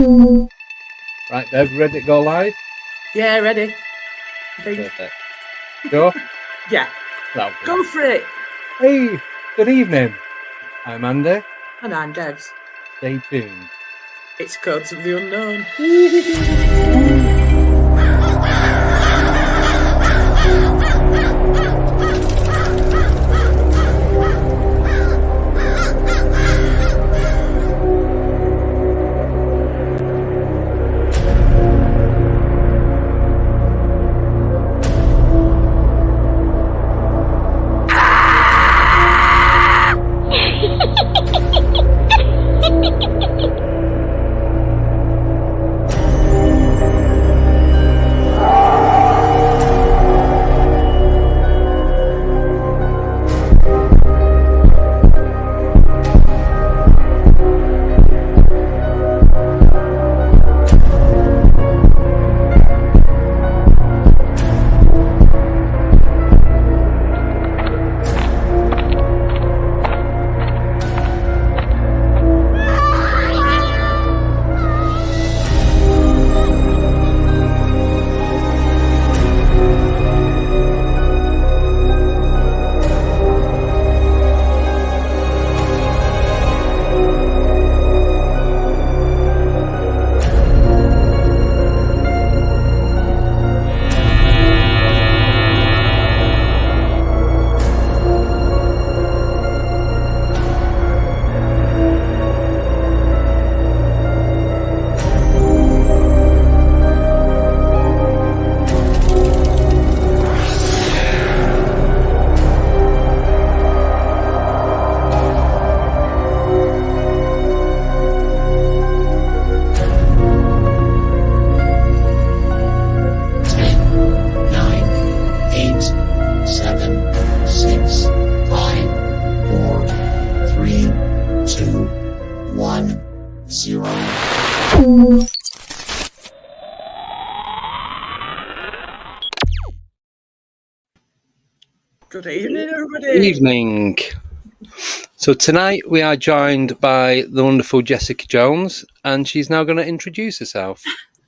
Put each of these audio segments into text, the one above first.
Right, Dev, ready to go live? Yeah, ready. I think. Perfect. Sure? Yeah. That'll do. Go for it. Hey, good evening. I'm Andy. And I'm Devs. Stay tuned. It's Codes of the Unknown. Good evening, everybody. Evening. So tonight we are joined by the wonderful Jessica Jones, and she's now going to introduce herself.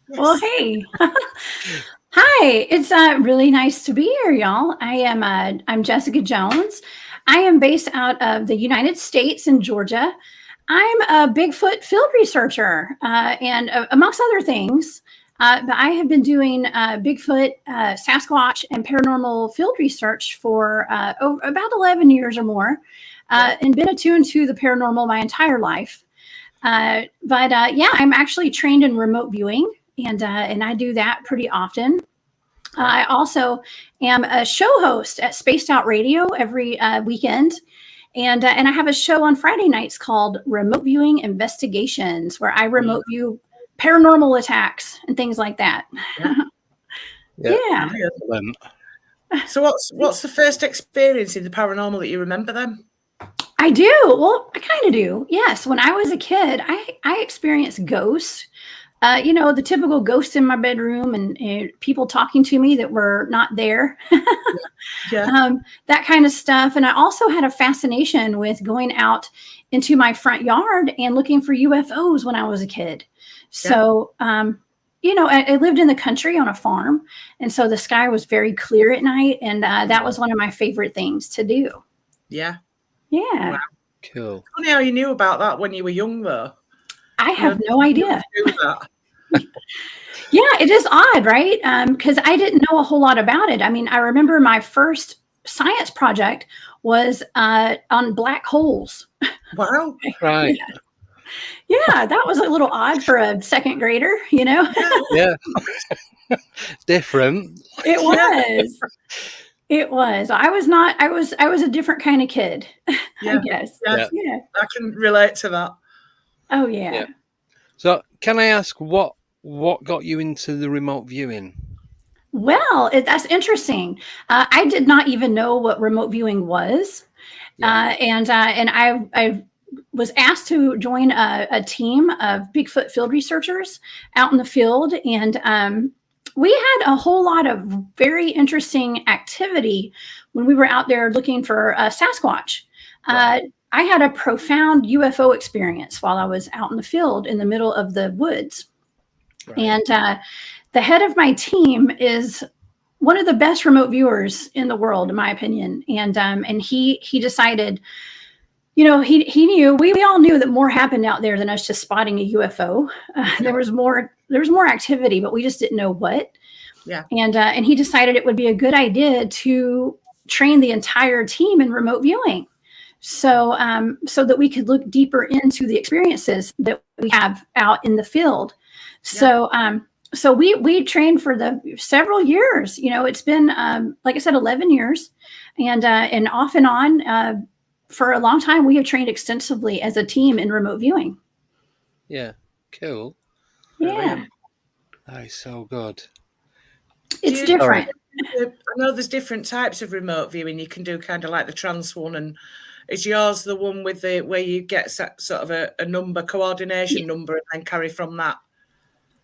Yes. Well, hey. Hi, it's really nice to be here, y'all. I'm Jessica Jones. I am based out of the United States in Georgia. I'm a Bigfoot field researcher, and amongst other things, but I have been doing Bigfoot, Sasquatch, and paranormal field research for about 11 years or more, and been attuned to the paranormal my entire life. Yeah, I'm actually trained in remote viewing, and I do that pretty often. I also am a show host at Spaced Out Radio every weekend. And I have a show on Friday nights called Remote Viewing Investigations, where I remote view paranormal attacks and things like that. Yeah. So what's the first experience in the paranormal that you remember then? I do. Well, I kind of do. Yes. When I was a kid, I experienced ghosts. The typical ghosts in my bedroom and people talking to me that were not there. Yeah. That kind of stuff. And I also had a fascination with going out into my front yard and looking for UFOs when I was a kid. So, I lived in the country on a farm. And so the sky was very clear at night. And that was one of my favorite things to do. Yeah. Yeah. Wow. Cool. Funny how you knew about that when you were young, though. I have no idea. Yeah, it is odd, right? Because I didn't know a whole lot about it. I mean, I remember my first science project was on black holes. Wow. Right. Yeah, that was a little odd for a second grader, you know? Yeah. Different. It was. It was. I was a different kind of kid, I guess. Yeah. I can relate to that. Oh, yeah. So can I ask what got you into the remote viewing? Well, that's interesting. I did not even know what remote viewing was. And I was asked to join a team of Bigfoot field researchers out in the field. And we had a whole lot of very interesting activity when we were out there looking for Sasquatch. I had a profound UFO experience while I was out in the field in the middle of the woods. Right. And the head of my team is one of the best remote viewers in the world, in my opinion. And he decided, he knew, we all knew that more happened out there than us just spotting a UFO. There was more activity, but we just didn't know what. Yeah. And he decided it would be a good idea to train the entire team in remote viewing. So that we could look deeper into the experiences that we have out in the field. So we trained for the several years. It's been like I said, 11 years, and off and on for a long time. We have trained extensively as a team in remote viewing. Yeah, cool. Yeah, that is so good. It's different. I know there's different types of remote viewing. You can do kind of like the trance one, and is yours the one with where you get sort of a number, coordination number, and then carry from that?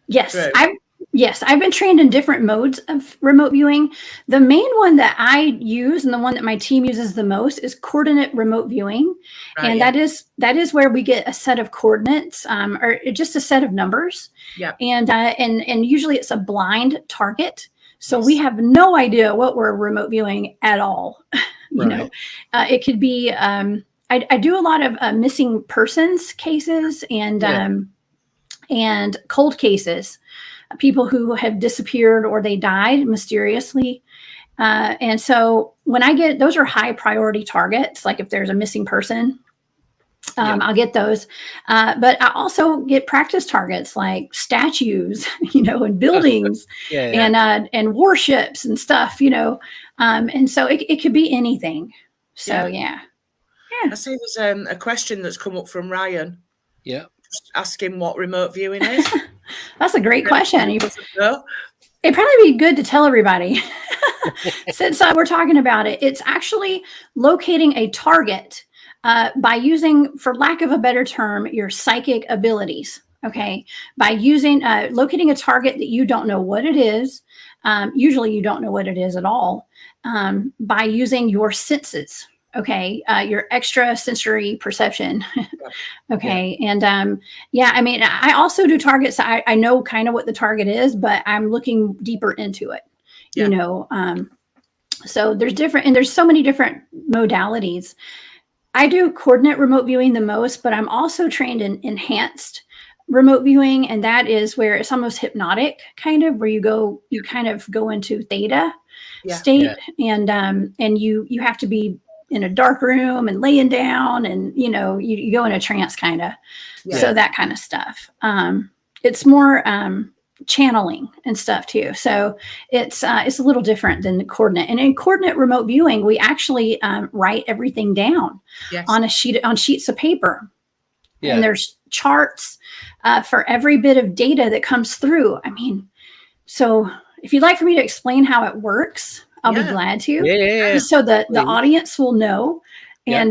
Yes, through? I've been trained in different modes of remote viewing. The main one that I use and the one that my team uses the most is coordinate remote viewing. And that is where we get a set of coordinates, or just a set of numbers. Yeah. And usually it's a blind target. So we have no idea what we're remote viewing at all. It could be, I do a lot of missing persons cases and cold cases, people who have disappeared or they died mysteriously. And so when I get, those are high priority targets. Like if there's a missing person, I'll get those. But I also get practice targets like statues, and buildings and warships and stuff, and so it could be anything. So, yeah. I see there's a question that's come up from Ryan. Yeah. Just asking what remote viewing is. That's a great question. It'd probably be good to tell everybody since we're talking about it. It's actually locating a target by using, for lack of a better term, your psychic abilities. Okay. By using, locating a target that you don't know what it is. Usually you don't know what it is at all. By using your senses. Okay. Your extrasensory perception. Okay. And I mean, I also do targets. I know kind of what the target is, but I'm looking deeper into it, so there's different, and there's so many different modalities. I do coordinate remote viewing the most, but I'm also trained in enhanced remote viewing. And that is where it's almost hypnotic, kind of where you kind of go into theta state. And you have to be in a dark room and laying down, and you go in a trance kind of. So that kind of stuff. It's more channeling and stuff too. So it's a little different than the coordinate. And in coordinate remote viewing, we actually write everything down on sheets of paper. And there's charts for every bit of data that comes through. I mean, so if you'd like for me to explain how it works, I'll be glad to. So the audience will know and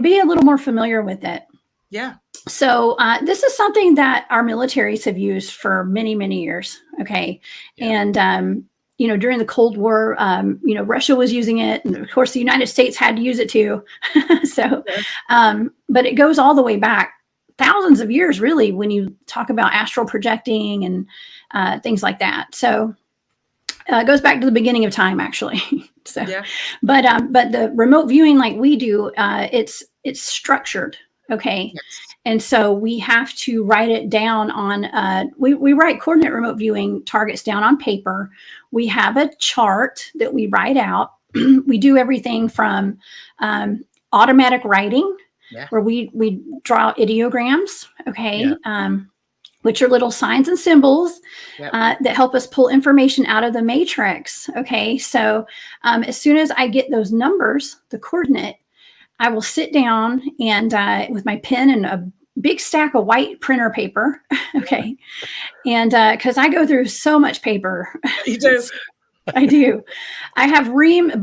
be a little more familiar with it. Yeah. So this is something that our militaries have used for many, many years. Okay. And, during the Cold War, Russia was using it. And of course, the United States had to use it too. So, but it goes all the way back thousands of years, really, when you talk about astral projecting and things like that. So it goes back to the beginning of time, actually. So, but the remote viewing like we do, it's structured. Okay. And so we have to write it down on, we write coordinate remote viewing targets down on paper. We have a chart that we write out. We do everything from automatic writing, where we draw ideograms, which are little signs and symbols that help us pull information out of the matrix. Okay. So as soon as I get those numbers, the coordinate, I will sit down and with my pen and a big stack of white printer paper. Okay. And because I go through so much paper. You do. I do. I have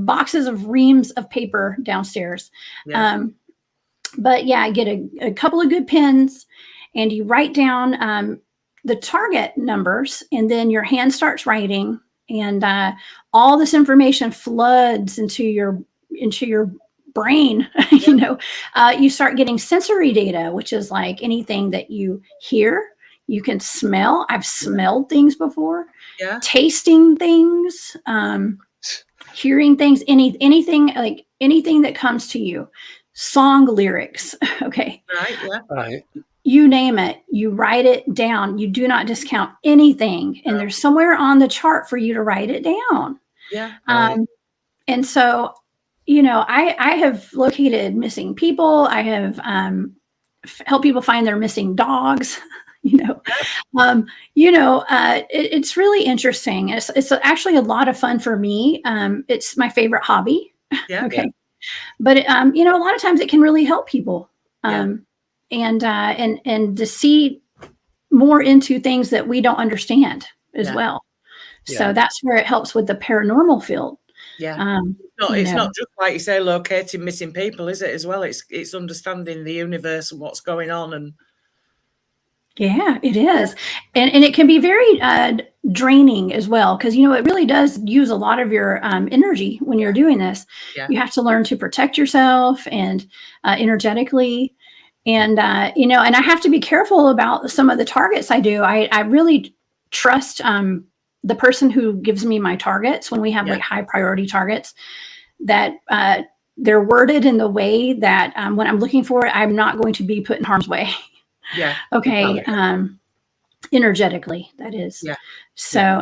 boxes of reams of paper downstairs. But I get a couple of good pens, and you write down the target numbers, and then your hand starts writing, and all this information floods into your brain. You start getting sensory data, which is like anything that you hear, You can smell. I've smelled things before. Yeah. Tasting things, hearing things, anything that comes to you. Song lyrics. Okay. Right. Yeah. Right. You name it, you write it down. You do not discount anything. And there's somewhere on the chart for you to write it down. Yeah. Right. And so, I have located missing people. I have helped people find their missing dogs. It's really interesting. It's actually a lot of fun for me. It's my favorite hobby. Yeah. Okay. Yeah. But a lot of times it can really help people. And to see more into things that we don't understand as well. So that's where it helps with the paranormal field. Yeah. It's not just like you say, locating missing people, is it, as well? It's understanding the universe and what's going on. And yeah, it is. And it can be very draining as well, because, it really does use a lot of your energy when you're doing this. Yeah. You have to learn to protect yourself and energetically. And, and I have to be careful about some of the targets I do. I really trust the person who gives me my targets when we have like high priority targets, that they're worded in the way that when I'm looking for it, I'm not going to be put in harm's way. Yeah. Okay. Energetically, that is. Yeah. So,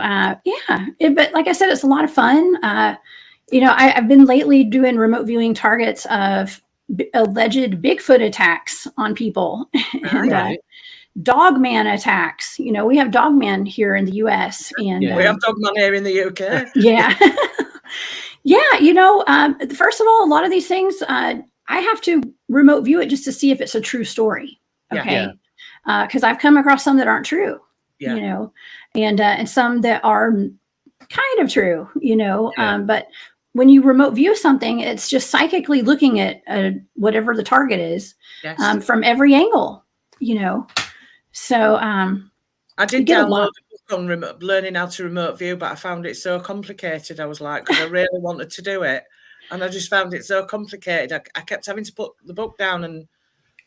but like I said, it's a lot of fun. I've been lately doing remote viewing targets of alleged Bigfoot attacks on people and dogman attacks. We have dogman here in the US, and we have dogman here in the UK. Yeah. First of all, a lot of these things, I have to remote view it just to see if it's a true story. Okay. Because I've come across some that aren't true, and some that are kind of true, but when you remote view something, it's just psychically looking at whatever the target is from every angle, So I did download a book on learning how to remote view, but I found it so complicated. I was like, because I really wanted to do it, and I just found it so complicated. I kept having to put the book down and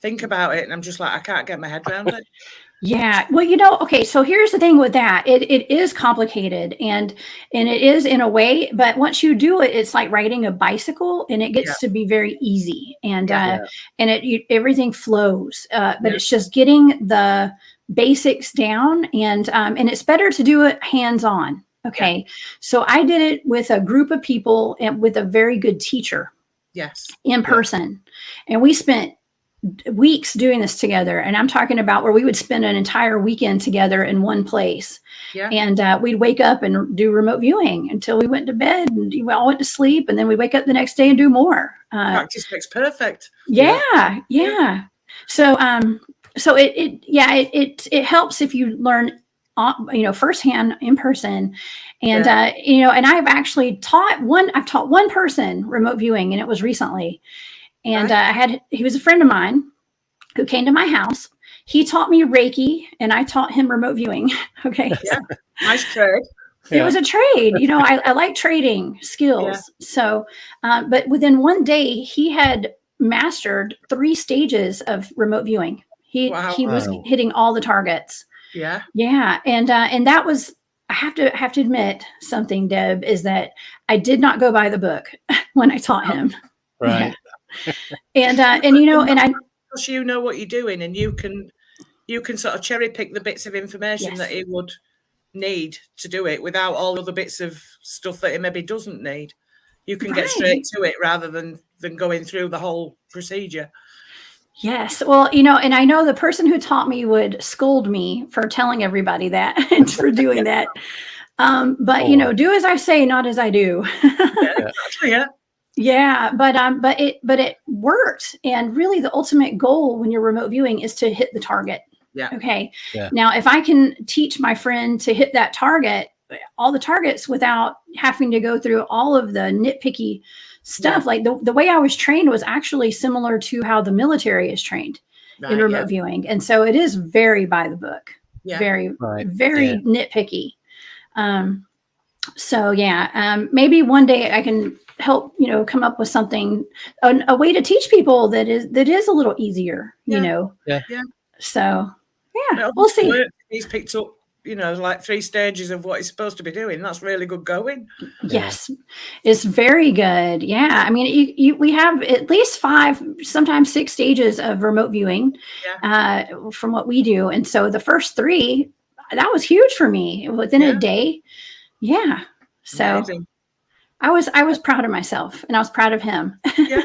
think about it, and I'm just like, I can't get my head around it. Yeah. Well, okay. So here's the thing with that. It is complicated and it is in a way, but once you do it, it's like riding a bicycle, and it gets to be very easy, and everything flows. But it's just getting the basics down, and it's better to do it hands-on. Okay. Yeah. So I did it with a group of people and with a very good teacher. Yes. In person. And we spent weeks doing this together, and I'm talking about where we would spend an entire weekend together in one place, and we'd wake up and do remote viewing until we went to bed, and we all went to sleep, and then we wake up the next day and do more. Practice makes perfect. Yeah. So it helps if you learn firsthand in person, and and I've actually taught one person remote viewing, and it was recently. And he was a friend of mine who came to my house. He taught me Reiki, and I taught him remote viewing. Okay. Yeah. Nice trade. It was a trade. I like trading skills. Yeah. So, but within one day, he had mastered 3 stages of remote viewing. He was hitting all the targets. Yeah. Yeah. And that was, I have to admit something, Deb, is that I did not go by the book when I taught him. Right. Yeah. And I because you know what you're doing, and you can sort of cherry pick the bits of information that he would need to do it without all the other bits of stuff that he maybe doesn't need. You can get straight to it rather than going through the whole procedure. Yes. Well, and I know the person who taught me would scold me for telling everybody that and for doing that. But do as I say, not as I do. Yeah. Yeah, but it worked. And really the ultimate goal when you're remote viewing is to hit the target. Yeah. Okay. Yeah. Now, if I can teach my friend to hit that target, all the targets, without having to go through all of the nitpicky stuff, like the way I was trained was actually similar to how the military is trained in remote viewing. And so it is very by the book, very nitpicky. Maybe one day I can help, come up with something, a way to teach people that is a little easier, Yeah. So we'll see. he's picked up, like 3 stages of what he's supposed to be doing. That's really good going. Yes, it's very good. Yeah, I mean, we have at least 5, sometimes 6 stages of remote viewing from what we do, and so the first 3, that was huge for me within a day. Yeah, so amazing. I was proud of myself, and I was proud of him. Yeah,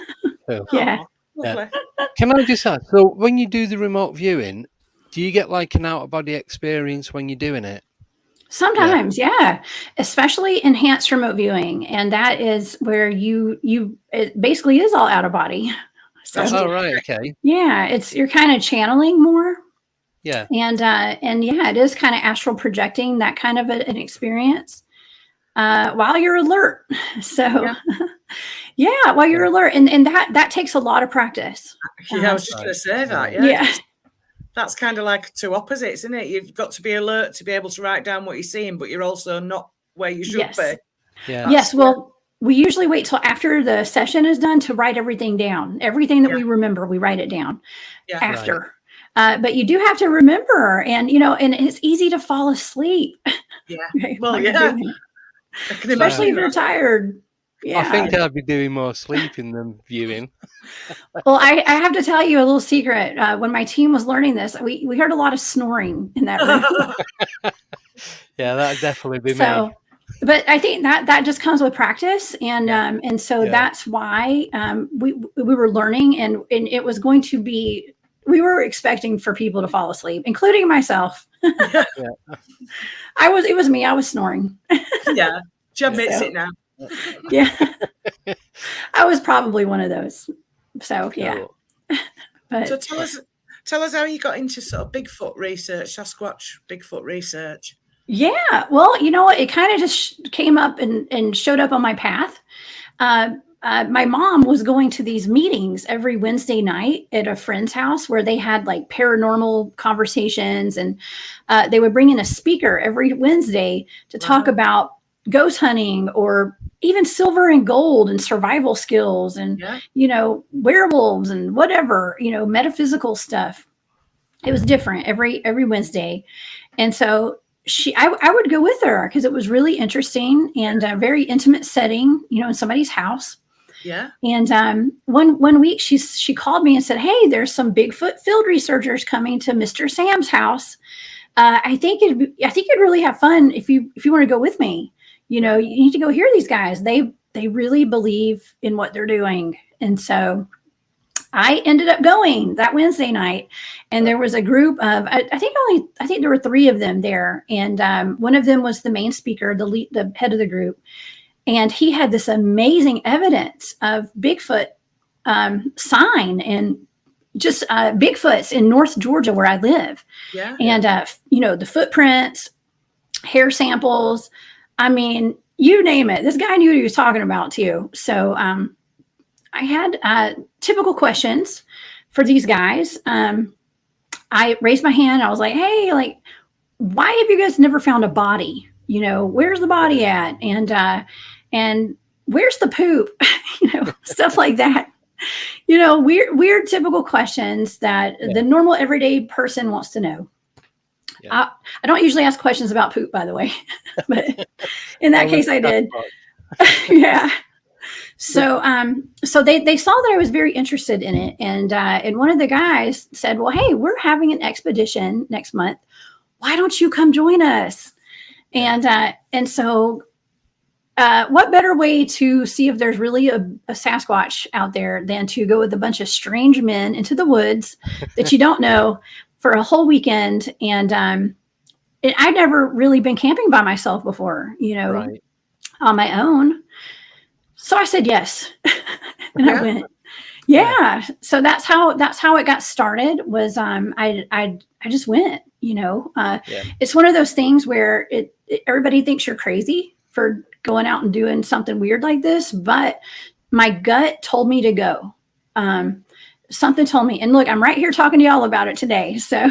yeah. Lovely. Can I just ask? So, when you do the remote viewing, do you get like an out-of-body experience when you're doing it? Sometimes, yeah, especially enhanced remote viewing, and that is where it basically is all out of body. So, right, okay. Yeah, you're kind of channeling more. Yeah, and yeah, it is kind of astral projecting, that kind of an experience while you're alert. So, yeah, while you're alert, and that takes a lot of practice. Yeah, I was just going to say that. Yeah. That's kind of like 2 opposites, isn't it? You've got to be alert to be able to write down what you're seeing, but you're also not where you should be. Yeah. Yes. Well, we usually wait till after the session is done to write everything down. Everything that we remember, we write it down after. Right. But you do have to remember, and and it's easy to fall asleep. Yeah. Right? Well, especially if you're tired. Yeah. I think I'd be doing more sleeping than viewing. Well, I have to tell you a little secret. When my team was learning this, we heard a lot of snoring in that room. Yeah, that'd definitely be me. But I think that just comes with practice, and so that's why we were learning, and it was going to be. We were expecting for people to fall asleep, including myself. It was me. I was snoring. Yeah, she admits it now. Yeah, I was probably one of those. So yeah. But so tell us how you got into sort of Bigfoot research, Sasquatch Bigfoot research. Yeah, well, you know what? It kind of just came up and showed up on my path. My mom was going to these meetings every Wednesday night at a friend's house where they had like paranormal conversations, and they would bring in a speaker every Wednesday to talk about ghost hunting, or even silver and gold and survival skills, and werewolves and whatever, metaphysical stuff. It was different every Wednesday, and so I would go with her because it was really interesting and a very intimate setting, in somebody's house. Yeah. And one week she called me and said, "Hey, there's some Bigfoot field researchers coming to Mr. Sam's house. I think you'd really have fun if you want to go with me. You need to go hear these guys. They really believe in what they're doing." And so I ended up going that Wednesday night, and there was a group of, I think there were 3 of them there. And one of them was the main speaker, the head of the group. And he had this amazing evidence of Bigfoot sign, and just Bigfoots in North Georgia where I live. Yeah. And, the footprints, hair samples. I mean, you name it. This guy knew what he was talking about too. So I had typical questions for these guys. I raised my hand. I was like, "Hey, like, why have you guys never found a body? Where's the body at? And where's the poop?" Stuff like that. Weird typical questions that the normal everyday person wants to know. Yeah. I don't usually ask questions about poop, by the way, but in that case I did. Yeah. So they saw that I was very interested in it, and one of the guys said, "Well, hey, we're having an expedition next month. Why don't you come join us?" And so what better way to see if there's really a Sasquatch out there than to go with a bunch of strange men into the woods that you don't know for a whole weekend. And I'd never really been camping by myself before, on my own. So I said yes, and I went. Yeah. So that's how it got started. Was I just went. It's one of those things where everybody thinks you're crazy for going out and doing something weird like this, but my gut told me to go. Something told me, and look, I'm right here talking to y'all about it today. So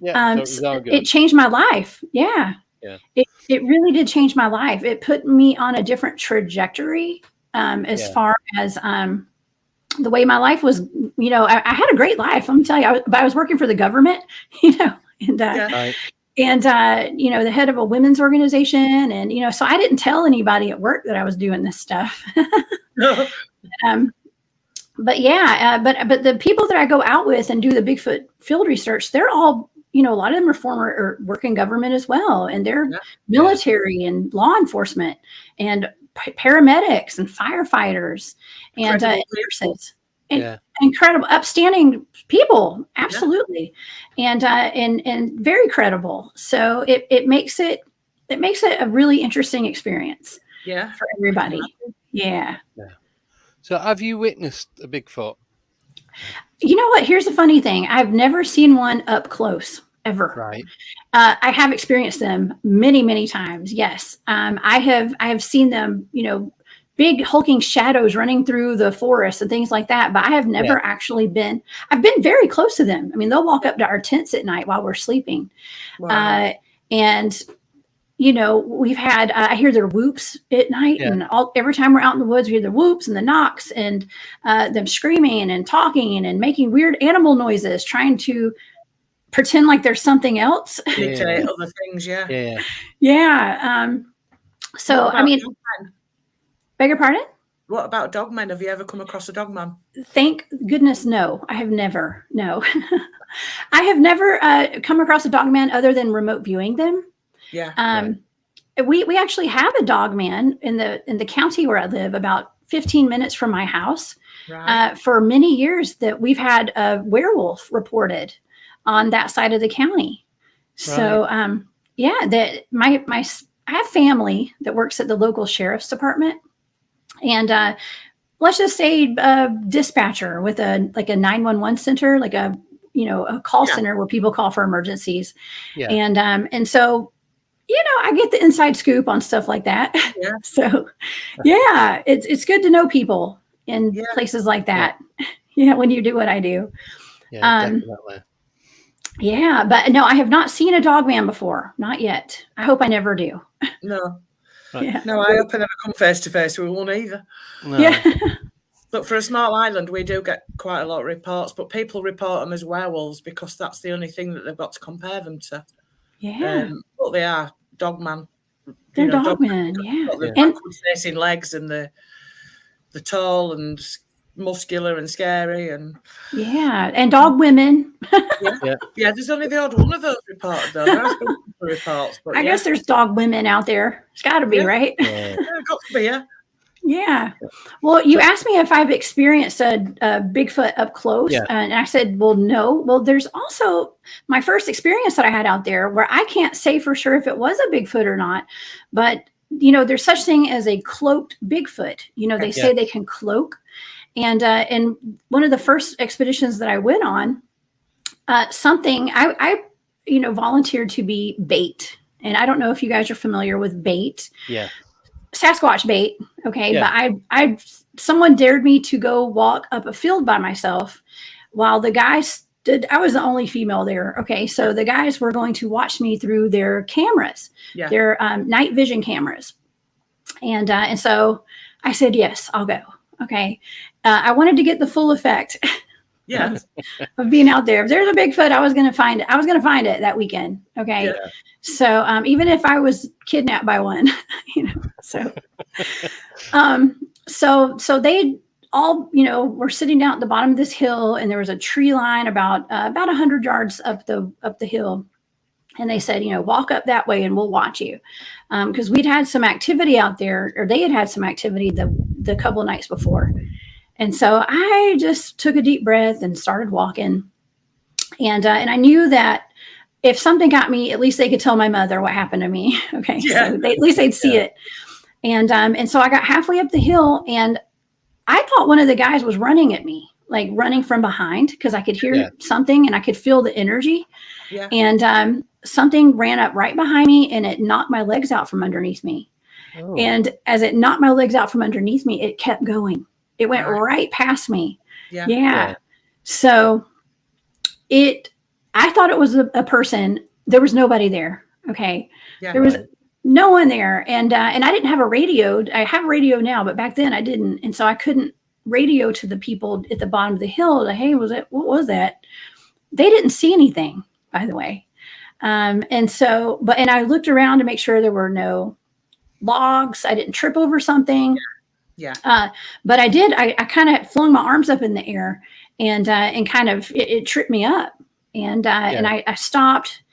it changed my life. Yeah. Yeah. It really did change my life. It put me on a different trajectory as far as the way my life was. I had a great life. Let me tell you, I was working for the government, and Right. you know, the head of a women's organization, and you know, so I didn't tell anybody at work that I was doing this stuff. But yeah, but the people that I go out with and do the Bigfoot field research, they're all, you know, a lot of them are former or work in government as well, and they're military and law enforcement and paramedics and firefighters and nurses. And incredible, upstanding people, absolutely, and very credible. So it makes it a really interesting experience. Yeah, for everybody. Yeah. So, have you witnessed a Bigfoot? You know what? Here's the funny thing: I've never seen one up close ever. Right. I have experienced them many, many times. Yes, I have seen them. You know, big hulking shadows running through the forest and things like that. But I have never actually been. I've been very close to them. I mean, they'll walk up to our tents at night while we're sleeping, and you know, we've had, I hear their whoops at night, and every time we're out in the woods, we hear the whoops and the knocks and them screaming and talking and making weird animal noises, trying to pretend like there's something else. Imitate other things, So, I mean, beg your pardon? What about dogmen? Have you ever come across a dogman? Thank goodness, no. I have never, no. I have never come across a dogman other than remote viewing them. Yeah. We actually have a dog man in the county where I live, about 15 minutes from my house. Right. For many years that we've had a werewolf reported on that side of the county. So that I have family that works at the local sheriff's department, and let's just say a dispatcher with a 911 center, like a call center where people call for emergencies. Yeah. And so, you know, I get the inside scoop on stuff like that. Yeah. So, yeah, it's good to know people in places like that. Yeah, when you do what I do. Yeah, definitely. Yeah, but no, I have not seen a dog man before. Not yet. I hope I never do. No. Right. Yeah. No, I hope I never come face to face with one either. No. Yeah. But for a small island, we do get quite a lot of reports, but people report them as werewolves because that's the only thing that they've got to compare them to. Yeah. But they are dogman. They're dogmen, The backward-facing legs and the tall and muscular and scary and and dog women. Yeah. There's only the odd one of those reported though. There are some reports, but I guess there's dog women out there. It's got to be, right? Yeah. Got to be, Yeah. Well, you asked me if I've experienced a Bigfoot up close, and I said, well, no. Well, there's also my first experience that I had out there where I can't say for sure if it was a Bigfoot or not, but you know, there's such thing as a cloaked Bigfoot. You know, they say they can cloak, and one of the first expeditions that I went on, something I volunteered to be bait, and I don't know if you guys are familiar with bait. Yeah. Sasquatch bait. Okay. But someone dared me to go walk up a field by myself while the guys stood. I was the only female there. Okay. So the guys were going to watch me through their cameras, their night vision cameras. And so I said, yes, I'll go. Okay. I wanted to get the full effect of being out there. If there's a Bigfoot, I was going to find it. I was going to find it that weekend. Okay. Yeah. So even if I was kidnapped by one, so they all, were sitting down at the bottom of this hill, and there was a tree line about 100 yards up the hill. And they said, walk up that way and we'll watch you. Because we'd had some activity out there, or they had some activity the couple of nights before. And so I just took a deep breath and started walking. And I knew that if something got me, at least they could tell my mother what happened to me. Okay. So at least they'd see it. And so I got halfway up the hill, and I thought one of the guys was running at me, like running from behind, because I could hear something and I could feel the energy. Yeah. And something ran up right behind me, and it knocked my legs out from underneath me. Oh. And as it knocked my legs out from underneath me, it kept going. It went right past me. Yeah. So I thought it was a person. There was nobody there. Okay. Yeah, there was no one there. And I didn't have a radio. I have a radio now, but back then I didn't. And so I couldn't radio to the people at the bottom of the hill. Hey, what was that? They didn't see anything, by the way. And so, and I looked around to make sure there were no logs. I didn't trip over something. Yeah. But I did. I kind of flung my arms up in the air, and kind of it tripped me up, and I stopped,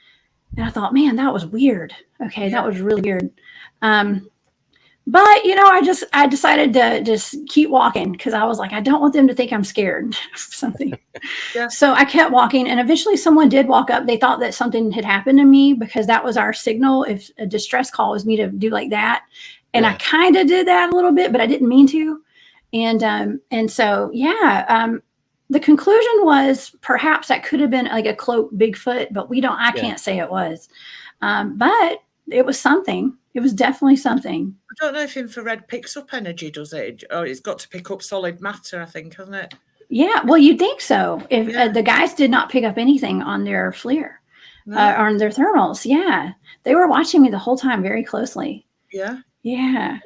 and I thought, man, that was weird. Okay, that was really weird. But I decided to just keep walking because I was like, I don't want them to think I'm scared of something. So I kept walking, and eventually someone did walk up. They thought that something had happened to me because that was our signal. If a distress call was me to do like that. And I kind of did that a little bit, but I didn't mean to. And so, the conclusion was perhaps that could have been like a cloaked Bigfoot, but I can't say it was. But it was something. It was definitely something. I don't know if infrared picks up energy, does it? Or it's got to pick up solid matter, I think, hasn't it? Yeah, well, you'd think so. If the guys did not pick up anything on their FLIR, on their thermals. Yeah, they were watching me the whole time very closely. Yeah. Yeah.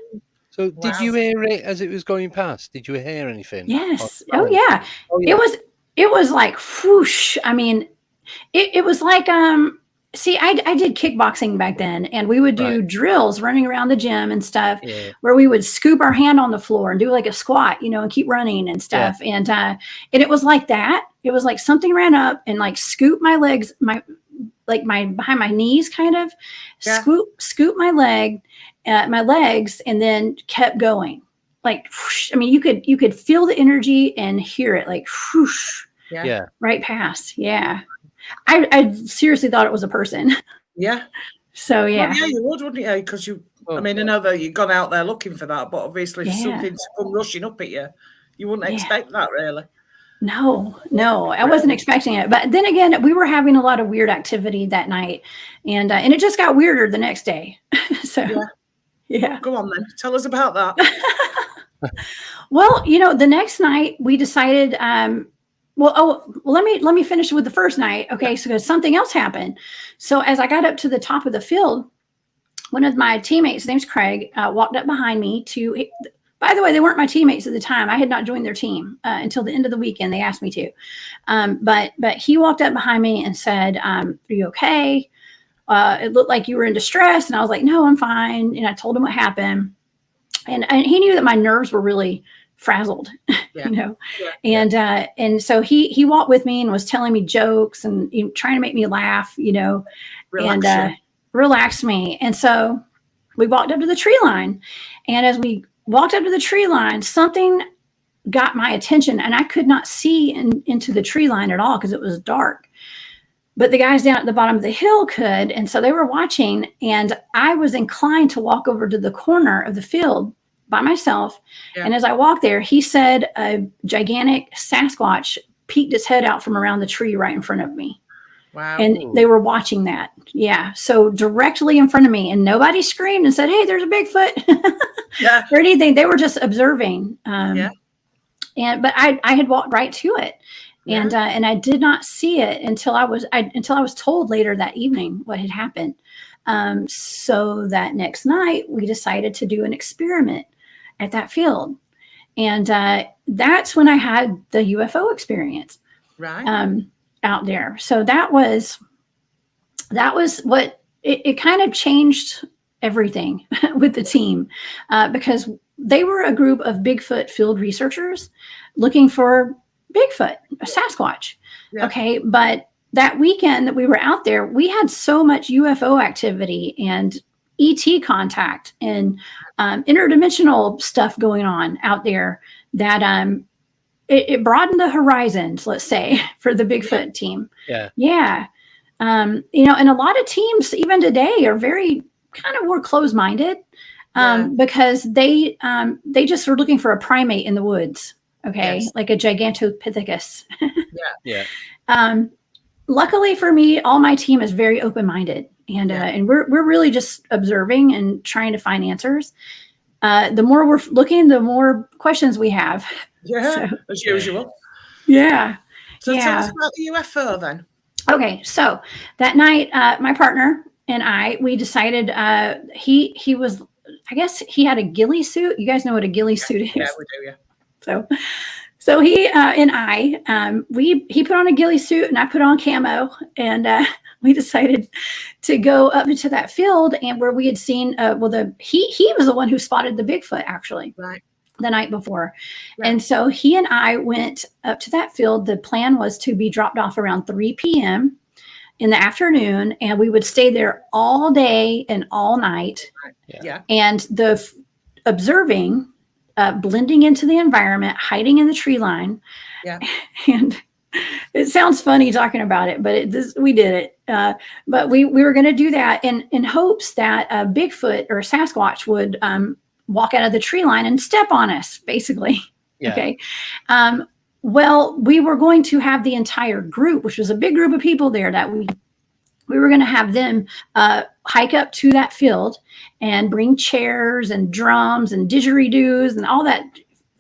So did you hear it as it was going past? Did you hear anything? Yes. Oh yeah. It was like whoosh. I mean, it was like see, I did kickboxing back then, and we would do drills running around the gym and stuff where we would scoop our hand on the floor and do like a squat, and keep running and stuff. And it was like that. It was like something ran up and like scooped my legs, my behind my knees, kind of scoop my legs, and then kept going. Like, whoosh. I mean, you could feel the energy and hear it like whoosh, right past. Yeah. I seriously thought it was a person. Yeah. So yeah. Well, yeah, you would, wouldn't you? Because I mean, I know that you've gone out there looking for that, but obviously if something's come rushing up at you, you wouldn't expect that, really. No, I wasn't expecting it. But then again, we were having a lot of weird activity that night, and it just got weirder the next day. So yeah. Go on then. Tell us about that. Well, the next night we decided, let me finish with the first night. Okay. So because something else happened. So as I got up to the top of the field, one of my teammates, his name's Craig, walked up behind me by the way, they weren't my teammates at the time. I had not joined their team until the end of the weekend. They asked me to. But he walked up behind me and said, are you okay? It looked like you were in distress. And I was like, no, I'm fine. And I told him what happened. And he knew that my nerves were really frazzled, and so he walked with me and was telling me jokes and trying to make me laugh, and relax me. And so we walked up to the tree line, and as we walked up to the tree line, something got my attention, and I could not see into the tree line at all because it was dark. But the guys down at the bottom of the hill could, and so they were watching, and I was inclined to walk over to the corner of the field by myself. Yeah. And as I walked there, he said a gigantic Sasquatch peeked its head out from around the tree right in front of me. Wow. And they were watching that. Yeah. So directly in front of me, and nobody screamed and said, hey, there's a Bigfoot or anything. They were just observing. But I had walked right to it. And I did not see it until I was told later that evening what had happened. So that next night we decided to do an experiment at that field. And that's when I had the UFO experience out there. So that was what it kind of changed everything with the team, because they were a group of Bigfoot field researchers looking for Bigfoot, a Sasquatch. Yeah. Okay. But that weekend that we were out there, we had so much UFO activity and ET contact and interdimensional stuff going on out there that it broadened the horizons, let's say, for the Bigfoot team. Yeah. And a lot of teams even today are very kind of more closed-minded because they just were looking for a primate in the woods. Okay. Yes. Like a Gigantopithecus. Luckily for me, all my team is very open-minded, and we're really just observing and trying to find answers. The more we're looking, the more questions we have. Yeah, as usual. Yeah. So tell us about the UFO then. Okay, so that night, my partner and we decided he was, I guess he had a ghillie suit. You guys know what a ghillie suit is? Yeah, we do. Yeah. So he and I, he put on a ghillie suit and I put on camo, and we decided to go up into that field, and where we had seen, he was the one who spotted the Bigfoot actually. Right. The night before. Right. And so he and I went up to that field. The plan was to be dropped off around 3 p.m. in the afternoon, and we would stay there all day and all night. Yeah. And observing, blending into the environment, hiding in the tree line. Yeah. And it sounds funny talking about it, but we did it. But we were going to do that in hopes that a Bigfoot or a Sasquatch would walk out of the tree line and step on us, basically. Yeah. Okay. Well, we were going to have the entire group, which was a big group of people there, that we were going to have them hike up to that field and bring chairs and drums and didgeridoos and all that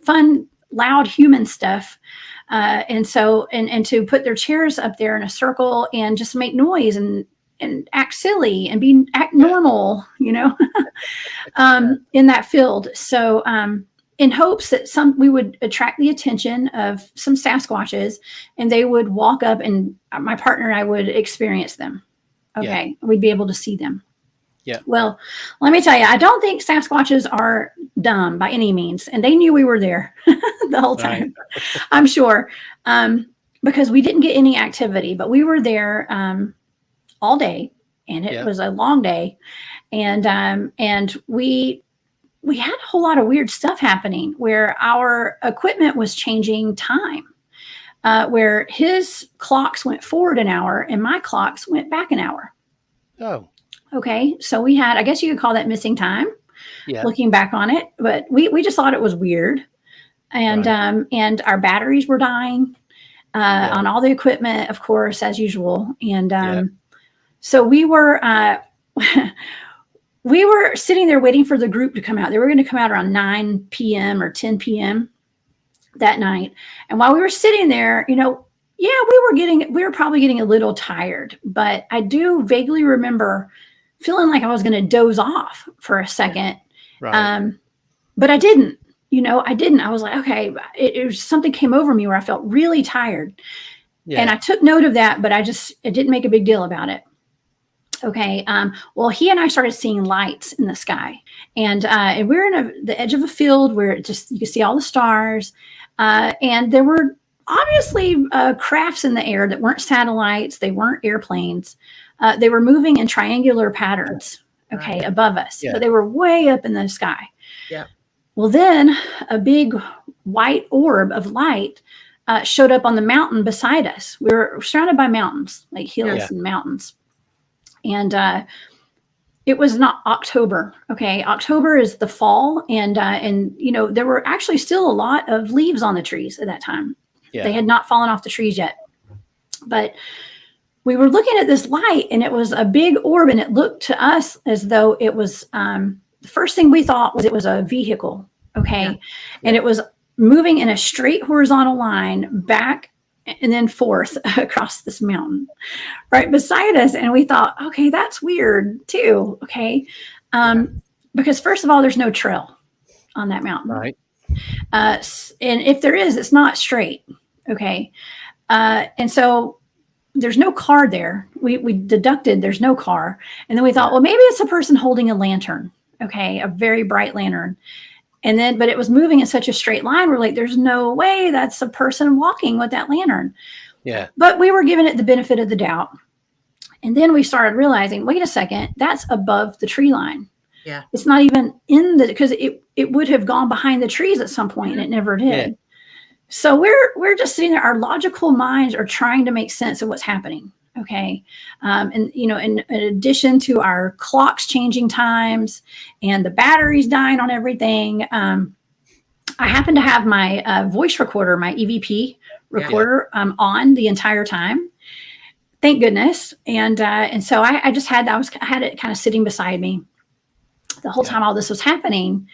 fun, loud human stuff. And to put their chairs up there in a circle and just make noise and act silly and act normal, in that field. So, in hopes that we would attract the attention of some Sasquatches, and they would walk up, and my partner and I would experience them. Okay. Yeah. We'd be able to see them. Yeah. Well, let me tell you, I don't think Sasquatches are dumb by any means. And they knew we were there the whole time. Right. I'm sure. Because we didn't get any activity, but we were there, all day, and it was a long day. And we had a whole lot of weird stuff happening where our equipment was changing time, where his clocks went forward an hour and my clocks went back an hour. Oh, okay. So we had, I guess you could call that missing time, looking back on it, but we just thought it was weird. And, and our batteries were dying, on all the equipment, of course, as usual. And, so we were sitting there waiting for the group to come out. They were going to come out around 9 p.m. or 10 p.m. that night. And while we were sitting there, we were probably getting a little tired, but I do vaguely remember feeling like I was going to doze off for a second. Right. But I didn't, I was like, okay, it was something came over me where I felt really tired. Yeah. And I took note of that, but I didn't make a big deal about it. Okay. Well, he and I started seeing lights in the sky, and we're in the edge of a field where you can see all the stars. And there were obviously crafts in the air that weren't satellites. They weren't airplanes. They were moving in triangular patterns. Okay. Above us, but they were way up in the sky. Yeah. Well, then a big white orb of light showed up on the mountain beside us. We were surrounded by mountains, like hills and mountains. And it was not October. Okay. October is the fall. And there were actually still a lot of leaves on the trees at that time. Yeah. They had not fallen off the trees yet. But we were looking at this light, and it was a big orb, and it looked to us as though it was, the first thing we thought was it was a vehicle. Okay. Yeah. And it was moving in a straight horizontal line back and then forth across this mountain right beside us. And we thought, okay, that's weird too. Okay. Because first of all, there's no trail on that mountain. Right. And if there is, it's not straight. Okay. And so there's no car there. We deducted there's no car. And then we thought, well, maybe it's a person holding a lantern. Okay. A very bright lantern. But it was moving in such a straight line. We're like, there's no way that's a person walking with that lantern. Yeah. But we were giving it the benefit of the doubt. And then we started realizing, wait a second, that's above the tree line. Yeah. It's not even because it would have gone behind the trees at some point, and it never did. Yeah. So we're just sitting there. Our logical minds are trying to make sense of what's happening. Okay. In addition to our clocks changing times and the batteries dying on everything, I happen to have my voice recorder, my EVP recorder, on the entire time. Thank goodness. And so I just had it kind of sitting beside me the whole time all this was happening.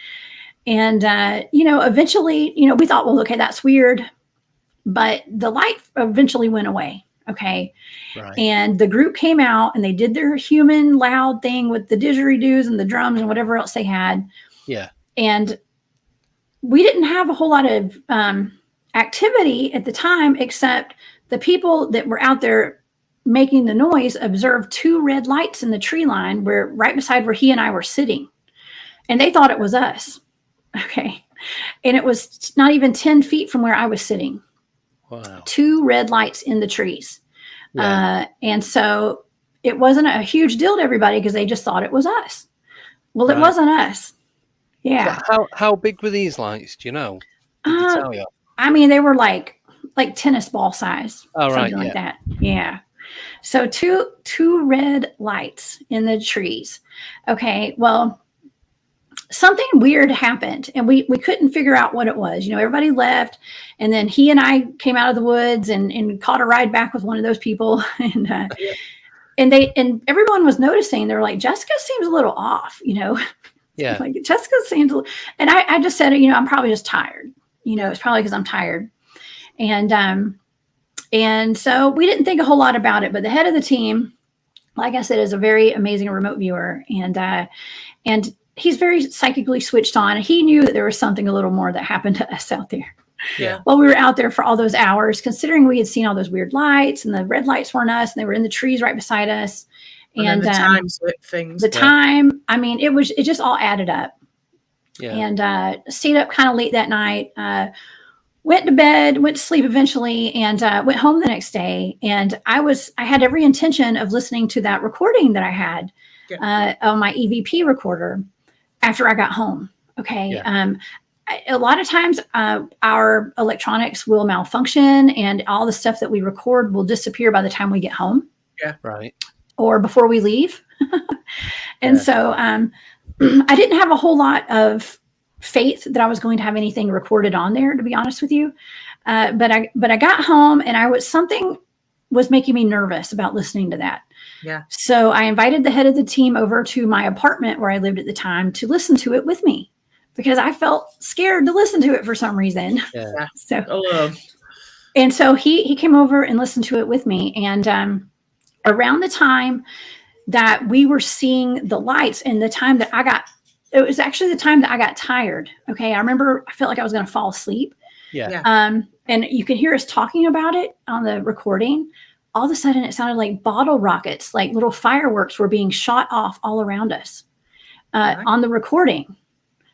And, eventually, we thought, well, okay, that's weird. But the light eventually went away. Okay. Right. And the group came out, and they did their human loud thing with the didgeridoos and the drums and whatever else they had. Yeah. And we didn't have a whole lot of activity at the time, except the people that were out there making the noise observed 2 red lights in the tree line right beside where he and I were sitting. And they thought it was us. Okay. And it was not even 10 feet from where I was sitting. Wow. 2 red lights in the trees. Yeah. And so it wasn't a huge deal to everybody because they just thought it was us. Well, it wasn't us. Yeah. So how big were these lights? Do you know? Did they tell you? I mean, they were like tennis ball size, something like that. Yeah. So two red lights in the trees. Okay. Well, something weird happened, and we couldn't figure out what it was. Everybody left, and then he and I came out of the woods and caught a ride back with one of those people, and everyone was noticing. They were like, Jessica seems a little off, Yeah. Like Jessica seems, and I just said, I'm probably just tired. It's probably because I'm tired. And so we didn't think a whole lot about it, but the head of the team, like I said, is a very amazing remote viewer, and he's very psychically switched on. He knew that there was something a little more that happened to us out there. Yeah. While we were out there for all those hours, considering we had seen all those weird lights, and the red lights weren't us, and they were in the trees right beside us. And the time slip things. The time, I mean, it just all added up. Yeah. And stayed up kind of late that night. Went to bed, went to sleep eventually, and went home the next day. And I had every intention of listening to that recording that I had on my EVP recorder after I got home. Okay. Yeah. A lot of times our electronics will malfunction, and all the stuff that we record will disappear by the time we get home. Yeah. Right. Or before we leave. And so I didn't have a whole lot of faith that I was going to have anything recorded on there, to be honest with you. But I got home, and something was making me nervous about listening to that. Yeah. So I invited the head of the team over to my apartment where I lived at the time to listen to it with me, because I felt scared to listen to it for some reason. Yeah. And so he came over and listened to it with me. And around the time that we were seeing the lights, and the time that it was actually the time that I got tired. Okay. I remember I felt like I was going to fall asleep. Yeah. And you could hear us talking about it on the recording. All of a sudden it sounded like bottle rockets, like little fireworks were being shot off all around us on the recording,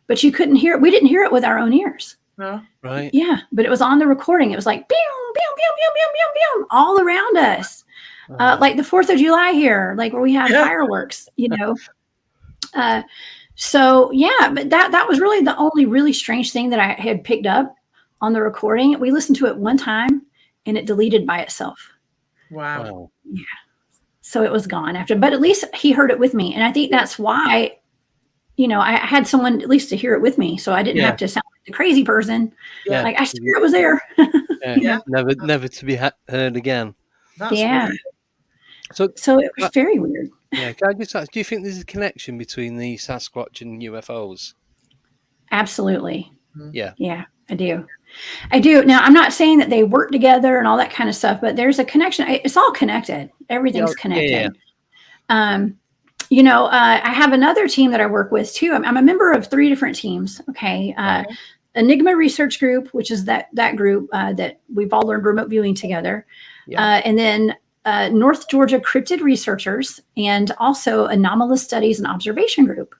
but you couldn't hear it. We didn't hear it with our own ears. No. Right. Yeah. But it was on the recording. It was like, boom, boom, boom, boom, boom, boom, boom, all around us. Like the 4th of July here, like where we have fireworks, So yeah, but that was really the only really strange thing that I had picked up on the recording. We listened to it one time, and it deleted by itself. Wow. Yeah. So it was gone after, but at least he heard it with me. And I think that's why, I had someone at least to hear it with me. So I didn't have to sound like the crazy person. Yeah. Like I swear it was there. Never to be heard again. That's weird. So it was very weird. Yeah. Can I just ask, do you think there's a connection between the Sasquatch and UFOs? Absolutely. Yeah. Yeah, I do. Now, I'm not saying that they work together and all that kind of stuff, but there's a connection. It's all connected. Everything's connected. I have another team that I work with too. I'm a member of 3 different teams. Okay. Enigma Research Group, which is that group that we've all learned remote viewing together. Yeah. And then North Georgia Cryptid Researchers, and also Anomalous Studies and Observation Group.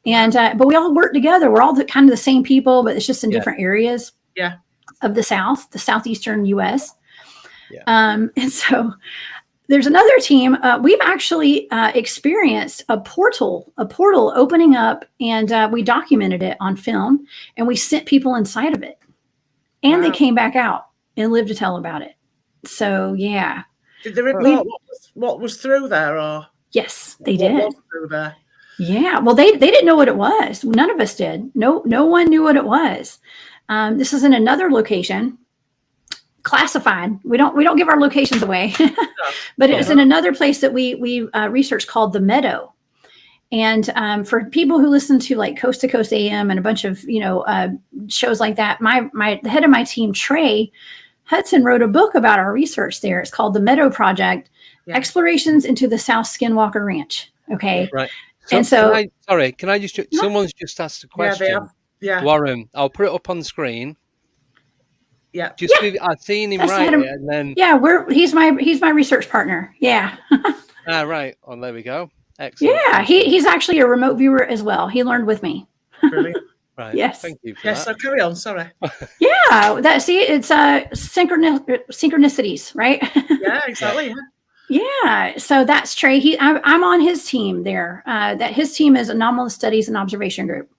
And but we all work together. We're all kind of the same people, but it's just in different areas of the southeastern US. Yeah. And so there's another team. We've actually experienced a portal opening up, and we documented it on film, and we sent people inside of it, and they came back out and lived to tell about it. So yeah. Did they report what was through there, or? Yes, they did. What was through there? Yeah. Well, they didn't know what it was. None of us did. No one knew what it was. This is in another location, classified. We don't give our locations away, but it was in another place that we researched called the Meadow. And for people who listen to like Coast to Coast AM and a bunch of shows like that, the head of my team, Trey Hudson, wrote a book about our research there. It's called The Meadow Project, Explorations into the South Skinwalker Ranch. Okay. Right. Can I just, someone's just asked a question. Yeah. Warren, I'll put it up on the screen. Yeah. I've seen him That's write him. it, and then Yeah, he's my research partner. Yeah. right. Oh, there we go. Excellent. Yeah, he's actually a remote viewer as well. He learned with me. Brilliant. Right. Yes. Thank you for Yes, that. so carry on, sorry. Yeah, it's synchronicities, right? Yeah, exactly. Yeah, so that's Trey. I'm on his team there. That his team is Anomalous Studies and Observation Group.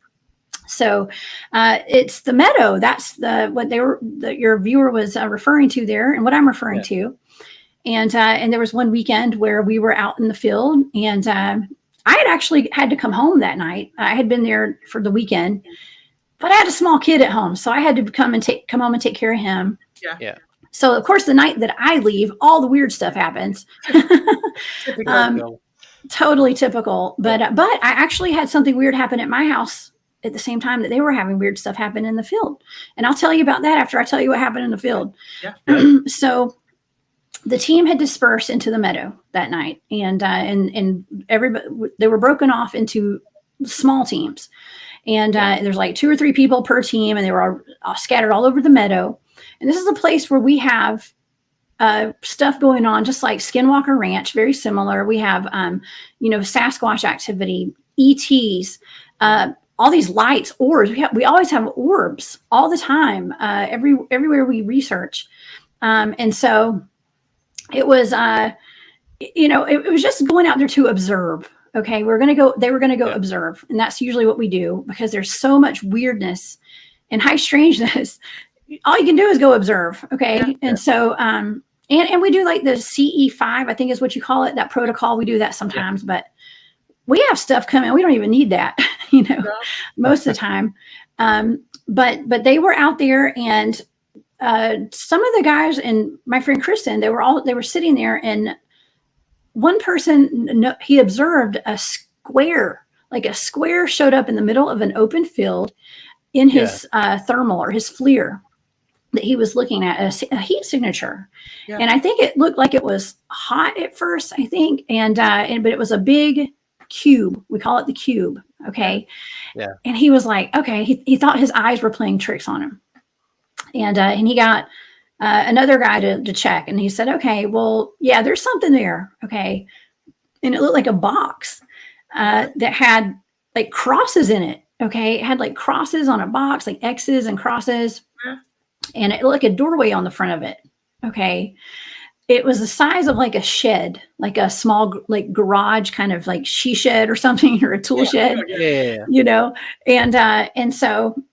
So it's the meadow. That's your viewer was referring to there, and what I'm referring to. And there was one weekend where we were out in the field, and I had actually had to come home that night. I had been there for the weekend, but I had a small kid at home, so I had to come home and take care of him. Yeah. So of course, the night that I leave, all the weird stuff happens. Totally typical. But I actually had something weird happen at my house at the same time that they were having weird stuff happen in the field, and I'll tell you about that after I tell you what happened in the field. Yeah. So the team had dispersed into the meadow that night, and everybody, they were broken off into small teams, and there's like 2 or 3 people per team, and they were all scattered all over the meadow. And this is a place where we have stuff going on, just like Skinwalker Ranch, very similar. We have Sasquatch activity, ETs, all these lights, orbs. We always have orbs all the time, everywhere we research, and so. It was, it was just going out there to observe. Okay. They were going to go observe. And that's usually what we do because there's so much weirdness and high strangeness. All you can do is go observe. Okay. Yeah. And so, and we do like the CE5, I think is what you call it, that protocol. We do that sometimes, but we have stuff coming. We don't even need that, most of the time. But they were out there, and some of the guys and my friend Kristen, they were sitting there, and one person, he observed a square showed up in the middle of an open field in his thermal or his FLIR that he was looking at, a heat signature. Yeah. And I think it looked like it was hot at first, I think. But it was a big cube. We call it the cube. Okay. Yeah. And he was like, okay, he thought his eyes were playing tricks on him. And he got another guy to check, and he said, okay, well, yeah, there's something there. Okay. And it looked like a box that had like crosses in it. Okay. It had like crosses on a box, like X's and crosses. And it looked like a doorway on the front of it. Okay. It was the size of like a shed, like a small, like garage kind of like she shed or something, or a tool shed, and so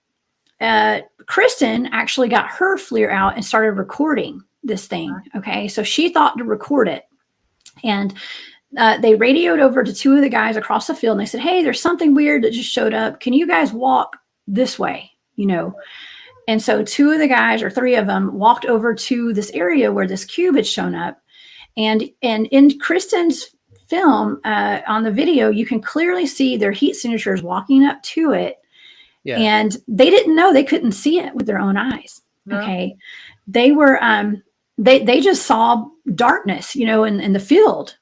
Kristen actually got her FLIR out and started recording this thing. Okay. So she thought to record it, and they radioed over to 2 of the guys across the field, and they said, hey, there's something weird that just showed up. Can you guys walk this way? And so 2 of the guys, or 3 of them, walked over to this area where this cube had shown up. And in Kristen's film, on the video, you can clearly see their heat signatures walking up to it. Yeah. And they didn't know, they couldn't see it with their own eyes. No. Okay. They were, they just saw darkness, in the field.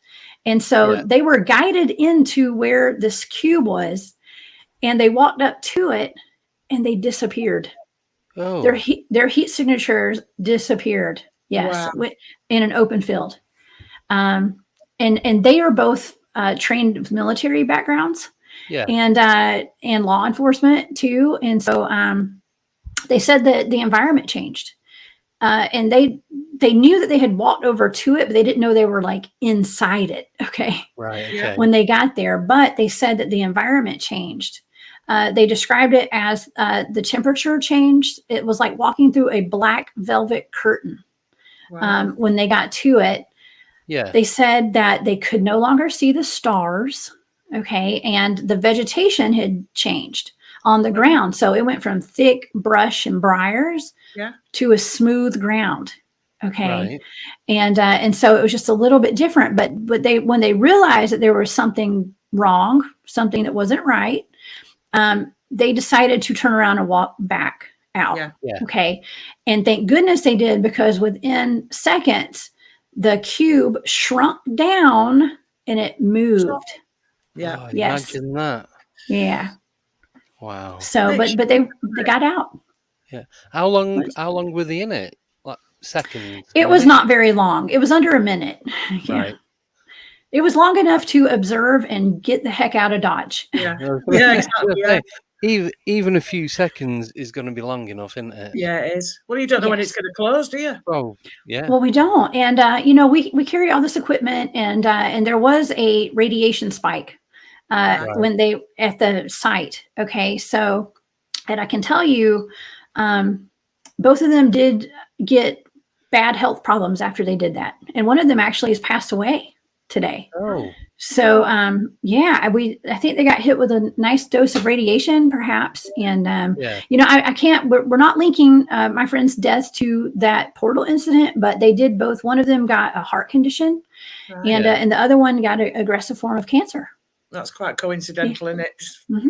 And so they were guided into where this cube was, and they walked up to it, and they disappeared. Oh. Their heat signatures disappeared. Yes. Wow. In an open field. And they are both trained with military backgrounds. Yeah. And law enforcement too. And so they said that the environment changed. And they knew that they had walked over to it, but they didn't know they were like inside it. Okay. Right. Okay. When they got there, but they said that the environment changed. They described it as the temperature changed. It was like walking through a black velvet curtain. Wow. When they got to it. Yeah. They said that they could no longer see the stars. Okay. And the vegetation had changed on the ground. So it went from thick brush and briars to a smooth ground. Okay. Right. And so it was just a little bit different, but when they realized that there was something wrong, something that wasn't right, they decided to turn around and walk back out. Yeah. Yeah. Okay. And thank goodness they did, because within seconds, the cube shrunk down and it moved. Yeah. Oh, yes. Imagine that. Yeah. Wow. So, but they got out. Yeah. How long were they in it? Like seconds? It was not very long. It was under a minute. Yeah. Right. It was long enough to observe and get the heck out of Dodge. Yeah. Yeah, exactly. Yeah. Even a few seconds is going to be long enough, isn't it? Yeah, it is. Well, you don't know when it's going to close, do you? Oh, yeah. Well, we don't. And, we carry all this equipment and there was a radiation spike when they at the site. Okay. So, and I can tell you, both of them did get bad health problems after they did that. And one of them actually has passed away today. Oh. So, I think they got hit with a nice dose of radiation, perhaps. And, I can't, we're not linking my friend's death to that portal incident, but they did both. One of them got a heart condition and the other one got an aggressive form of cancer. That's quite coincidental, isn't it? Mm-hmm.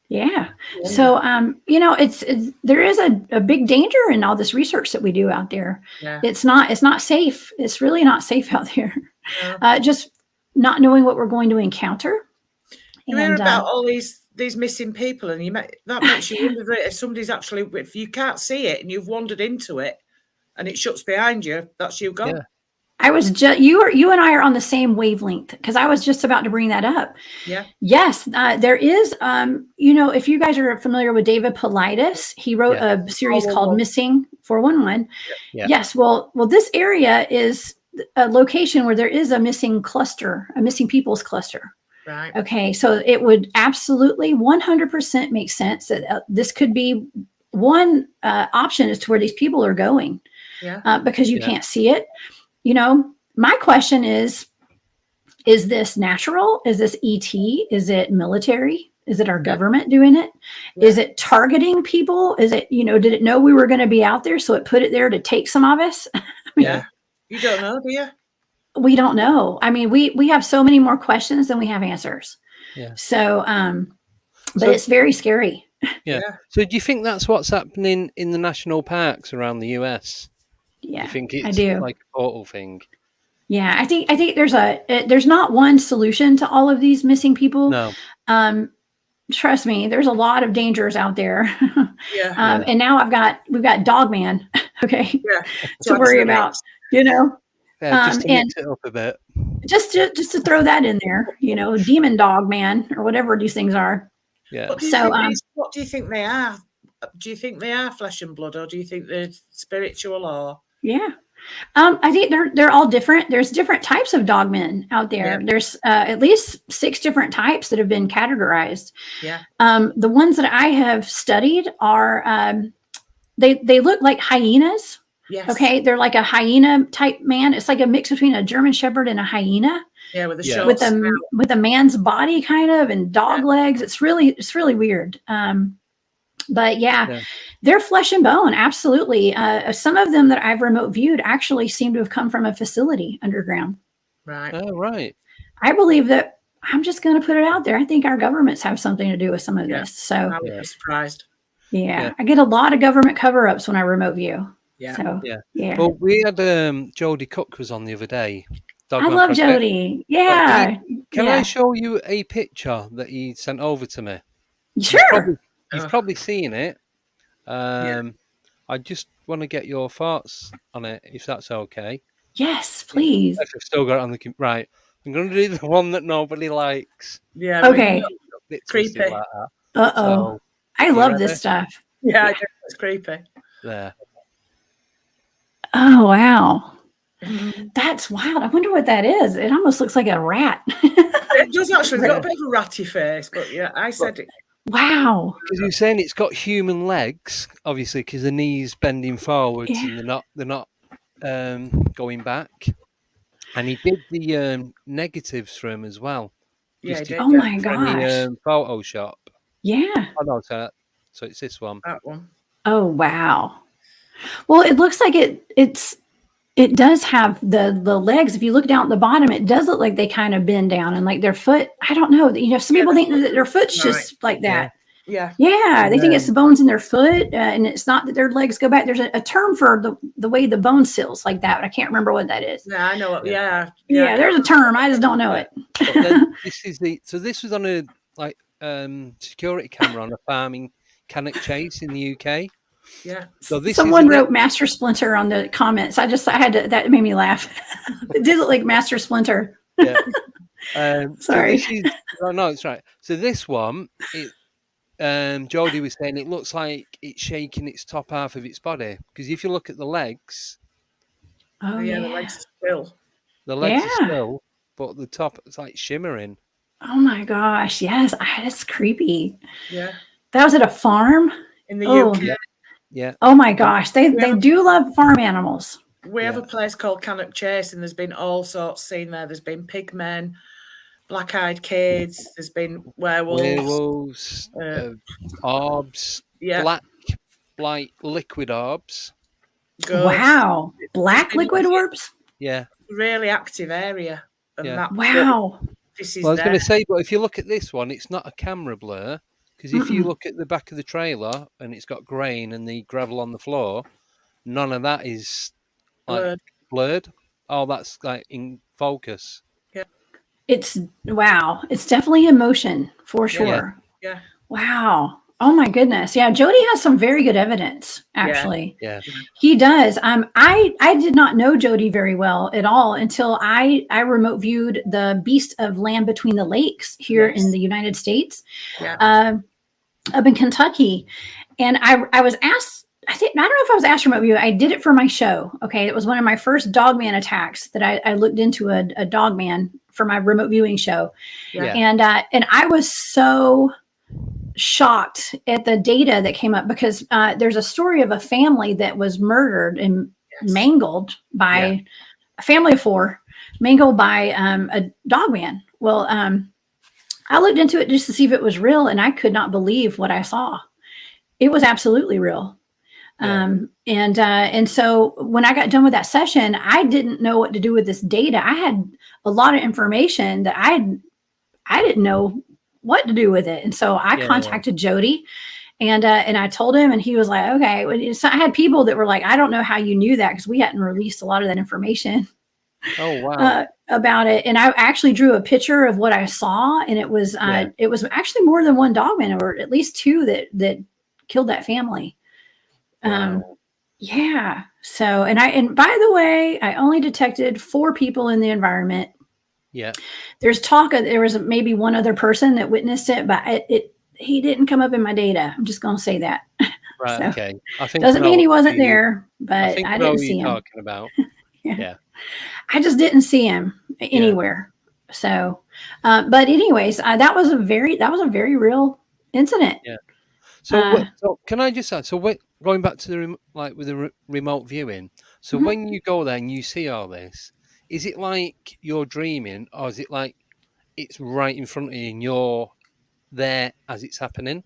Yeah. So, there is a big danger in all this research that we do out there. Yeah. It's not safe. It's really not safe out there. Yeah. Just not knowing what we're going to encounter. You hear about all these missing people, and that makes you wonder if somebody's actually, if you can't see it and you've wandered into it and it shuts behind you, that's you gone. Yeah. I was just you and I are on the same wavelength because I was just about to bring that up. Yeah. Yes, there is. If you guys are familiar with David Paulides, he wrote a series called Missing 411. Yeah. Yes. Well, this area is a location where there is a missing cluster, a missing people's cluster. Right. Okay. So it would absolutely 100% make sense that this could be one option as to where these people are going. Yeah. Because you can't see it. My question is this natural? Is this ET? Is it military? Is it our government doing it? Yeah. Is it targeting people? Is it, did it know we were going to be out there, so it put it there to take some of us? Yeah. You don't know, do you? We don't know. I mean, we have so many more questions than we have answers. Yeah. So, but it's very scary. Yeah. So do you think that's what's happening in the national parks around the US? Yeah, you think it's I do. Like a portal thing? Yeah, I think there's not one solution to all of these missing people. No. Trust me, there's a lot of dangers out there. Yeah. And now we've got Dogman, okay, to worry about, Yeah, just to mix it up a bit. Just to throw that in there, Demon Dog Man or whatever these things are. Yeah. What do you think they are? Do you think they are flesh and blood, or do you think they're spiritual, or? Yeah. I think they're all different. There's different types of dogmen out there. Yeah. There's at least 6 different types that have been categorized. Yeah. The ones that I have studied are they look like hyenas. Yes. Okay. They're like a hyena type man. It's like a mix between a German Shepherd and a hyena. Yeah, with a with a man's body kind of and dog legs. It's really weird. But they're flesh and bone. Absolutely. Some of them that I've remote viewed actually seem to have come from a facility underground. Right. Oh, right. I believe that. I'm just going to put it out there. I think our governments have something to do with some of this. So I would be surprised. Yeah. I get a lot of government cover-ups when I remote view. Yeah. So, yeah. Well, we had Jody Cook was on the other day. I love Jody. Yeah. Can I show you a picture that he sent over to me? Sure. He's probably seen it. I just want to get your thoughts on it, if that's okay. Yes, please. I've still got it on the right. I'm going to do the one that nobody likes. Yeah. Okay. It's creepy. Like So, I love this stuff. Yeah, it's creepy. There. Oh, wow. That's wild. I wonder what that is. It almost looks like a rat. It does actually. It's got a bit of a ratty face, but I said it. Wow. Because you're saying it's got human legs, obviously, because the knees bending forwards and they're not going back. And he did the negatives for him as well. Yeah, he did. Oh my gosh. Photoshop. Yeah. Oh no, so it's this one. That one. Oh wow. Well, it looks like it does have the legs. If you look down at the bottom, it does look like they kind of bend down and like their foot. I don't know. Some people think that their foot's just like that. Yeah. Yeah. They think it's the bones in their foot, and it's not that their legs go back. There's a term for the way the bone sills like that, but I can't remember what that is. Yeah, I know it. Yeah. There's a term. I just don't know it. This was on a security camera on a farming Cannock Chase in the UK. Yeah. So this Someone is wrote Master Splinter on the comments. I had to, that made me laugh. It did look like Master Splinter. Yeah. So Sorry. this is no, it's right. So this one, it Jodie was saying it looks like it's shaking its top half of its body, because if you look at the legs, Oh yeah, yeah. the legs are still. the legs are Yeah. still, but the top it's like shimmering. Oh my gosh. Yes. That's creepy. Yeah. That was at a farm In the Oh. UK. Yeah. Oh my gosh. They do love farm animals. We have Yeah. a place called Cannock Chase, and there's been all sorts seen there. There's been pigmen, black-eyed kids. There's been werewolves, orbs, yeah, black, like liquid orbs. ghosts. Wow. Black been liquid like- orbs? Yeah. Really active area. And Yeah. that, Wow. this is Well, I was there. going to say, but if you look at this one, it's not a camera blur, because if you look at the back of the trailer and it's got grain and the gravel on the floor, none of that is like blurred. Oh, that's like in focus. It's wow. It's definitely emotion for sure. Yeah. Wow. Oh my goodness. Yeah, Jody has some very good evidence, actually. Yeah. He does. I did not know Jody very well at all until I remote viewed the Beast of Land Between the Lakes here in the United States, Yeah. up in Kentucky. And I was asked, I don't know if I was asked to remote view. I did it for my show. Okay. It was one of my first dogman attacks that I looked into a dogman for my remote viewing show. Yeah. And I was so shocked at the data that came up, because there's a story of a family that was murdered and mangled by a family of 4, mangled by a dogman. Well, I looked into it just to see if it was real, and I could not believe what I saw. It was absolutely real. And so when I got done with that session, I didn't know what to do with this data. I had a lot of information that I didn't know what to do with it. And so I contacted Jody, and I told him, and he was like, okay. So I had people that were like, I don't know how you knew that, because we hadn't released a lot of that information. Oh, wow. About it. And I actually drew a picture of what I saw, and it was actually more than one dogman, or at least 2 that killed that family. Wow. Yeah. So, and by the way, I only detected 4 people in the environment. Yeah. There's talk of there was maybe one other person that witnessed it, but he didn't come up in my data. I'm just going to say that. Right. So, Okay. I think doesn't mean he wasn't there, but I didn't see him. Talking about. Yeah. I just didn't see him anywhere. So, but anyways, that was a very real incident. Yeah. So, so can I just ask? So, going back to the remote viewing. So, when you go there and you see all this, is it like you're dreaming, or is it like it's right in front of you and you're there as it's happening?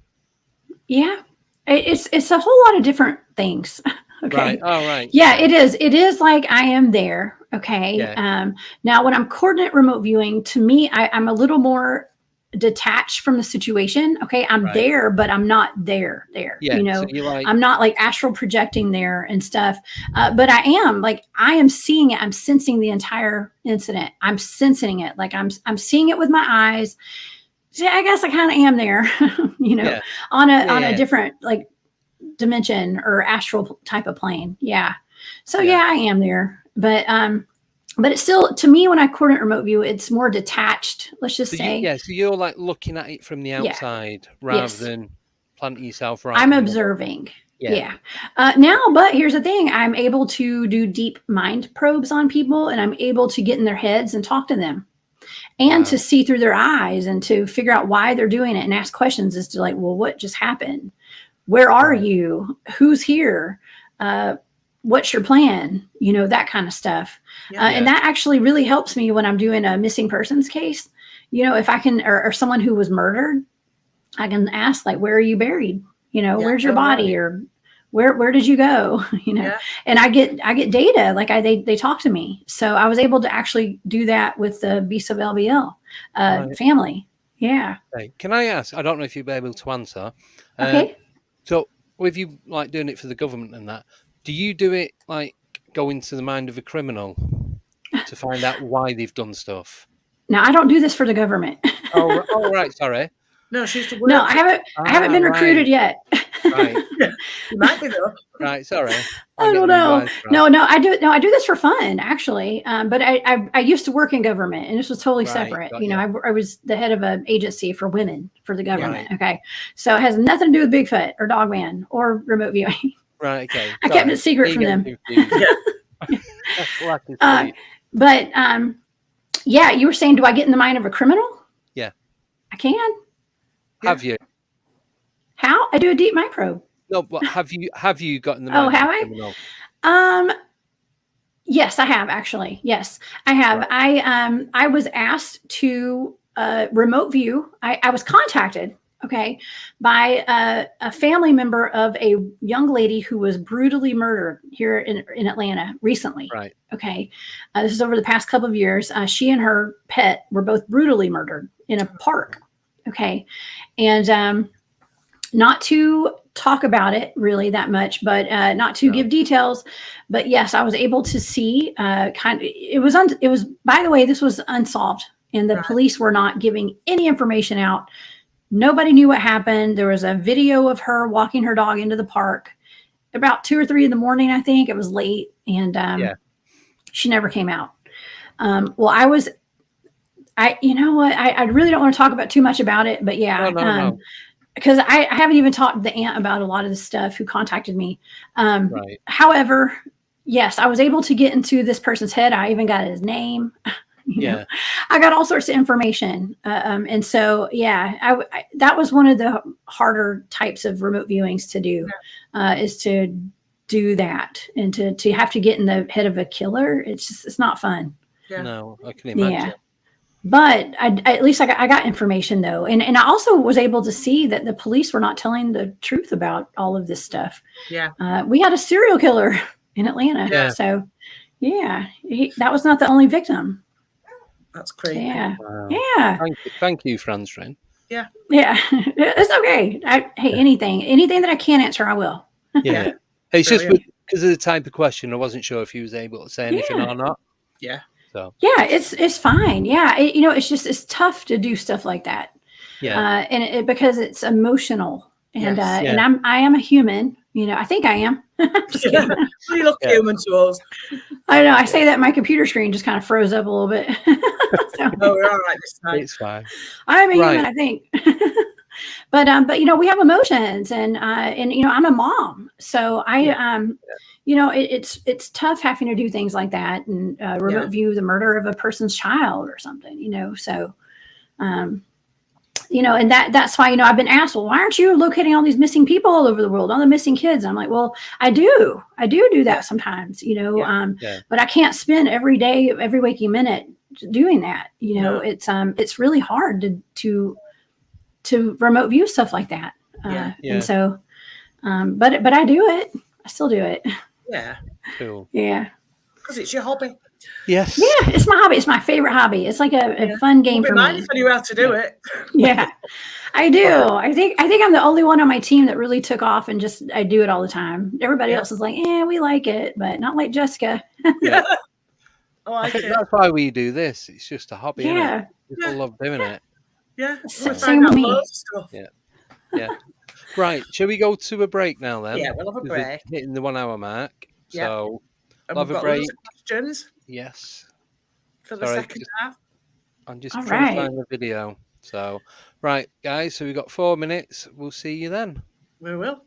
Yeah, it's a whole lot of different things. Okay. Right. Oh, right. Yeah, it is. It is like I am there. Okay. Yeah. Now, when I'm coordinate remote viewing, to me, I'm a little more detached from the situation. Okay. I'm there, but I'm not there. Yeah. You know, so I'm not like astral projecting there and stuff. But I am seeing it. I'm sensing the entire incident. I'm sensing it. Like I'm seeing it with my eyes. See, I guess I kind of am there, you know, on a different like dimension or astral type of plane. Yeah. So I am there, but it's still, to me, when I coordinate remote view, it's more detached. Let's just say. So you're like looking at it from the outside rather than planting yourself right. I'm observing. Yeah. Now, but here's the thing. I'm able to do deep mind probes on people, and I'm able to get in their heads and talk to them, and to see through their eyes and to figure out why they're doing it and ask questions as to like, well, what just happened? Where are you? Who's here? What's your plan? You know, that kind of stuff. And that actually really helps me when I'm doing a missing persons case. You know, if I can, or someone who was murdered, I can ask like, where are you buried? You know, where's your body? Or where did you go? You know, and I get data, like they talk to me. So I was able to actually do that with the Beast of LBL family. Yeah. Okay. Can I ask? I don't know if you'll be able to answer. Okay. So with you like doing it for the government and that, do you do it like go into the mind of a criminal to find out why they've done stuff? No, I don't do this for the government. Oh right. Sorry. No, she's the No, I haven't been recruited yet. Right. Yeah, you might be though. Right. Sorry. I don't know. No, I do this for fun, actually. But I used to work in government, and this was totally Right, separate. got You know, I was the head of an agency for women for the government. Right. Okay, so it has nothing to do with Bigfoot or Dogman or remote viewing. Right. Okay. I kept it secret You from them. confused. Yeah. Well, I can see. But yeah, you were saying, do I get in the mind of a criminal? Yeah. I can. Have you? How? I do a deep mind probe. No, but have you gotten the Oh, mind of have a I? criminal? Yes, I have actually. Yes, I have. Right. I was asked to remote view. I was contacted, okay, by a family member of a young lady who was brutally murdered here in Atlanta recently. Right. Okay, this is over the past couple of years. She and her pet were both brutally murdered in a park. Okay, and not to talk about it really that much, but not to give details. But yes, I was able to see it was, by the way, this was unsolved, and the police were not giving any information out. Nobody knew what happened. There was a video of her walking her dog into the park about 2 or 3 in the morning. I think it was late, and she never came out. Well, you know what? I really don't want to talk about too much about it, but yeah. No. Because I haven't even talked to the aunt about a lot of this stuff who contacted me. Right. However, yes, I was able to get into this person's head. I even got his name. You know, I got all sorts of information. And so, yeah, that was one of the harder types of remote viewings to do, is to do that, and to have to get in the head of a killer. It's not fun. Yeah. No, I can imagine. Yeah. But at least I got information though. And I also was able to see that the police were not telling the truth about all of this stuff. Yeah. We had a serial killer in Atlanta. Yeah. So yeah, that was not the only victim. That's crazy. Yeah. Wow. Yeah. Thank you, Franz Ren. Yeah. Yeah. It's okay. Anything that I can answer, I will. Yeah. It's just because of the type of question, I wasn't sure if he was able to say anything or not. Yeah. So yeah, it's fine. Yeah. It's tough to do stuff like that. yeah. And because it's emotional, and Yes. and I am a human. You know, I think I am. Just kidding. You look human to us. I know. I say that my computer screen just kind of froze up a little bit. So, No, we're all right this time. It's fine. I'm a human, I think. But you know, we have emotions, and you know, I'm a mom, so you know, it's tough having to do things like that, and remote view the murder of a person's child or something. You know, so you know, and that's why, you know, I've been asked, well, why aren't you locating all these missing people all over the world, all the missing kids? I'm like, well, I do that sometimes, you know, but I can't spend every day, every waking minute doing that. You know, it's really hard to remote view stuff like that. And so, but I do it. I still do it. Yeah. Cool. Yeah. Because it's your hobby. Yes. Yeah, it's my hobby. It's my favorite hobby. It's like a fun game for me. If I knew how to do it. Yeah, I do. I think I'm the only one on my team that really took off, and just I do it all the time. Everybody else is like, we like it, but not like Jessica. Yeah. I think that's why we do this. It's just a hobby. Yeah. People love doing it. Yeah. Same with me. Yeah. Yeah. Right. Shall we go to a break now then? Yeah, we'll have a break. Hitting the 1 hour mark. Yeah. So And we'll have a break. Questions Yes. for the second half. I'm just trying to find the video. So, right, guys. So we've got 4 minutes. We'll see you then. We will.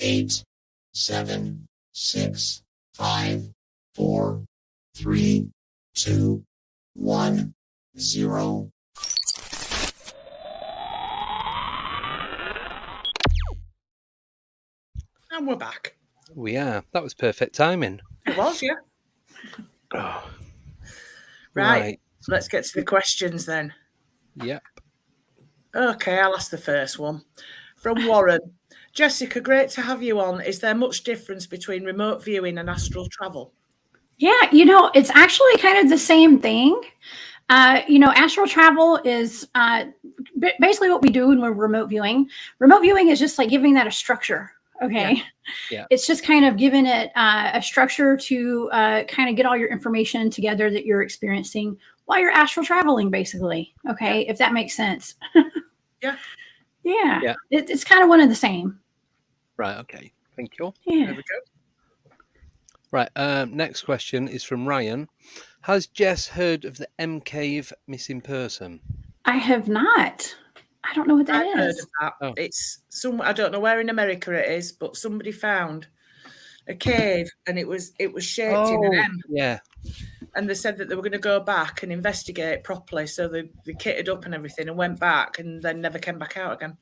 8, 7, 6, 5, 4, 3, 2, 1, 0. And we're back. We are. That was perfect timing. It was, yeah. Oh, Right. Let's get to the questions then. Yep. Okay, I'll ask the first one. From Warren. Jessica, great to have you on. Is there much difference between remote viewing and astral travel? Yeah, it's actually kind of the same thing. Astral travel is basically what we do when we're remote viewing. Remote viewing is just like giving that a structure. Okay. Yeah. It's just kind of giving it a structure to kind of get all your information together that you're experiencing while you're astral traveling, basically. Okay. If that makes sense. Yeah. Yeah. It's kind of one and the same. Right. Okay. Thank you. Yeah. There we go. Right. Next question is from Ryan. Has Jess heard of the M Cave missing person? I have not. I don't know what that I've heard is. of that. Oh. It's I don't know where in America it is, but somebody found a cave and it was shaped in an M. Yeah. And they said that they were going to go back and investigate properly. So they kitted up and everything and went back and then never came back out again.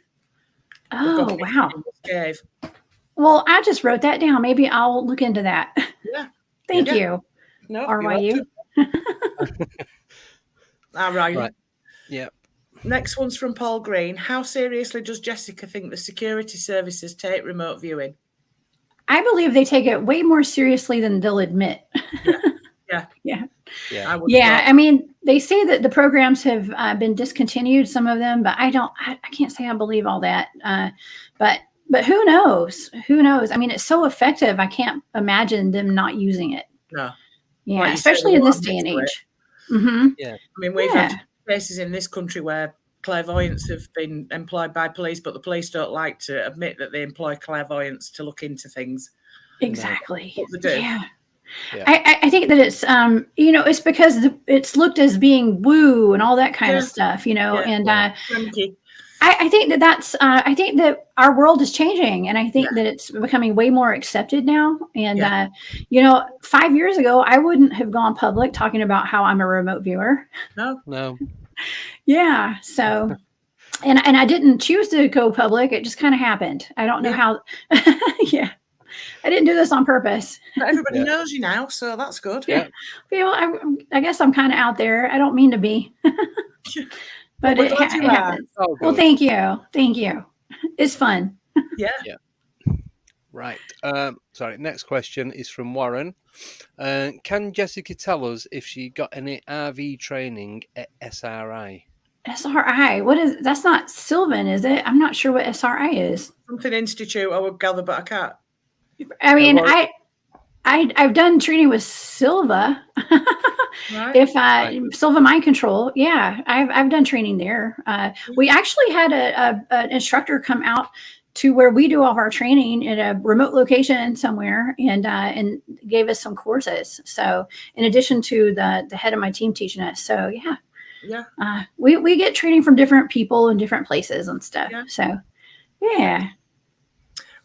Oh, wow. Cave. Well, I just wrote that down. Maybe I'll look into that. Yeah. Thank you. No, RYU. All right. Right. Yeah. Next one's from Paul Green. How seriously does Jessica think the security services take remote viewing? I believe they take it way more seriously than they'll admit. Yeah. I mean, they say that the programs have been discontinued, some of them, but I can't say I believe all that. But who knows? Who knows? I mean, it's so effective. I can't imagine them not using it. No. Yeah, Like especially in this day and age. Mm-hmm. Yeah. I mean, we've had cases in this country where clairvoyants have been employed by police, but the police don't like to admit that they employ clairvoyants to look into things. Exactly. What they do. Yeah. I think that it's it's because it's looked as being woo and all that kind of stuff, and I think that's I think that our world is changing, and I think that it's becoming way more accepted now. And 5 years ago, I wouldn't have gone public talking about how I'm a remote viewer. No. Yeah. So, and I didn't choose to go public. It just kind of happened. I don't know how. I didn't do this on purpose. But everybody knows you now, so that's good. Yeah. I guess I'm kind of out there. I don't mean to be. But it happens. Oh, well, thank you. Thank you. It's fun. Yeah. Right. Sorry. Next question is from Warren. Can Jessica tell us if she got any RV training at SRI? SRI. What is? That's not Sylvan, is it? I'm not sure what SRI is. Something institute, I would gather, but I can't. I mean, I've done training with Silva. Right. Silva Mind Control, I've done training there. We actually had an instructor come out to where we do all of our training in a remote location somewhere, and gave us some courses. So, in addition to the head of my team teaching us, so we get training from different people in different places and stuff. So, yeah.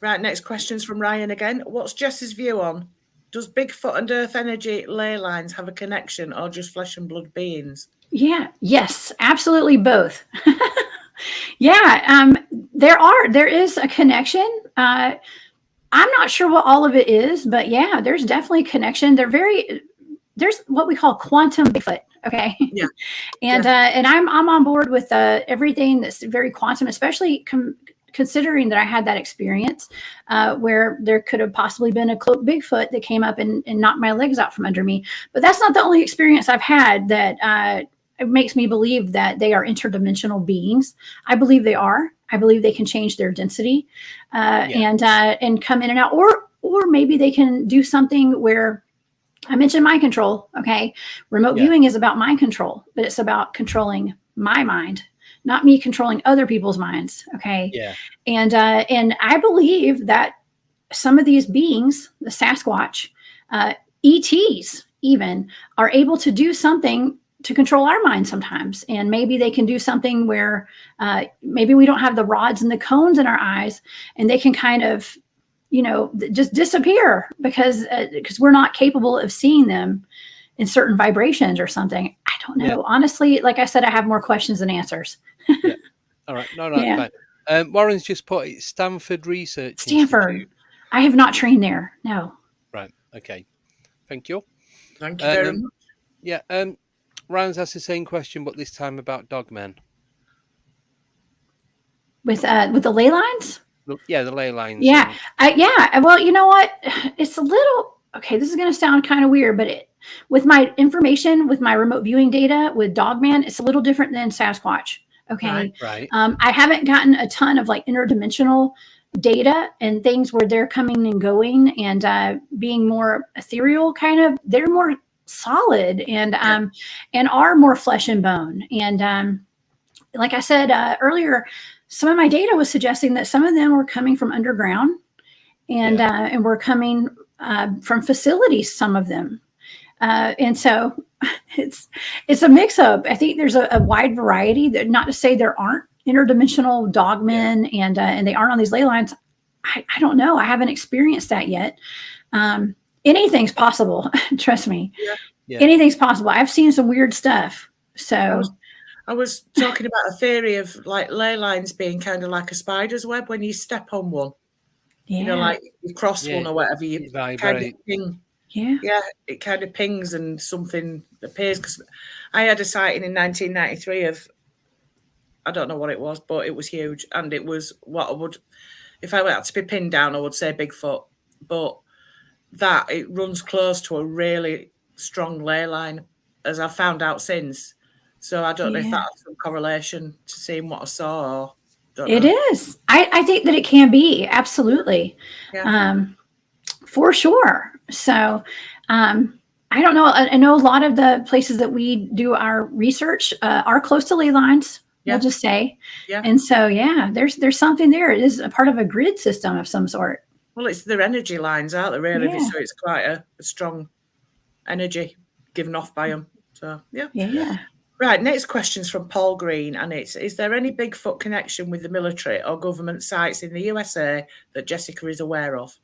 Right, next question's from Ryan again. What's Jess's view on? Does Bigfoot and Earth energy ley lines have a connection or just flesh and blood beings? Yeah, yes, absolutely both. There is a connection. I'm not sure what all of it is, but there's definitely a connection. There's what we call quantum Bigfoot. Okay. Yeah. And I'm on board with everything that's very quantum, especially considering that I had that experience where there could have possibly been a cloaked Bigfoot that came up and knocked my legs out from under me. But that's not the only experience I've had that it makes me believe that they are interdimensional beings. I believe they are. I believe they can change their density and come in and out, or maybe they can do something where I mentioned mind control. Okay. Remote viewing is about mind control, but it's about controlling my mind, not me controlling other people's minds. Okay. Yeah. And I believe that some of these beings, the Sasquatch, ETs even, are able to do something to control our mind sometimes. And maybe they can do something where maybe we don't have the rods and the cones in our eyes, and they can kind of just disappear because we're not capable of seeing them in certain vibrations or something. I don't know. Yeah. Honestly, like I said, I have more questions than answers. Yeah. All right. No, Yeah. fine. Warren's just put it, Stanford Research Stanford. Institute. I have not trained there. No. Right. Okay. Thank you. Thank you very much. Yeah. Ryan's asked the same question, but this time about dogmen. With the ley lines? Yeah, the ley lines. Yeah. Well, you know what? It's a little, okay, this is going to sound kind of weird, but with my information, with my remote viewing data with Dogman, it's a little different than Sasquatch. Okay. Right. I haven't gotten a ton of like interdimensional data and things where they're coming and going and being more ethereal kind of. They're more solid and are more flesh and bone. And like I said earlier, some of my data was suggesting that some of them were coming from underground and were coming from facilities, some of them. And so it's a mix up. I think there's a wide variety. Not to say there aren't interdimensional dogmen and they aren't on these ley lines. I don't know. I haven't experienced that yet. Anything's possible. Trust me. Yeah. Anything's possible. I've seen some weird stuff. So I was talking about a theory of like ley lines being kind of like a spider's web when you step on one. yeah. You know, like you cross one or whatever, you kind of ping. Yeah, it kind of pings and something appears. Because I had a sighting in 1993 of, I don't know what it was, but it was huge. And it was what I would, if I had to be pinned down, I would say Bigfoot. But that, it runs close to a really strong ley line, as I've found out since. So I don't know if that's some correlation to seeing what I saw. Or don't know. It is. I think that it can be. Absolutely. Yeah. For sure. So I don't know. I know a lot of the places that we do our research are close to ley lines, we'll just say. Yeah. And so, there's something there. It is a part of a grid system of some sort. Well, it's their energy lines, aren't they, really? Yeah. So it's quite a strong energy given off by them. So, Yeah. Right, next question's from Paul Green, and it's, is there any Bigfoot connection with the military or government sites in the USA that Jessica is aware of?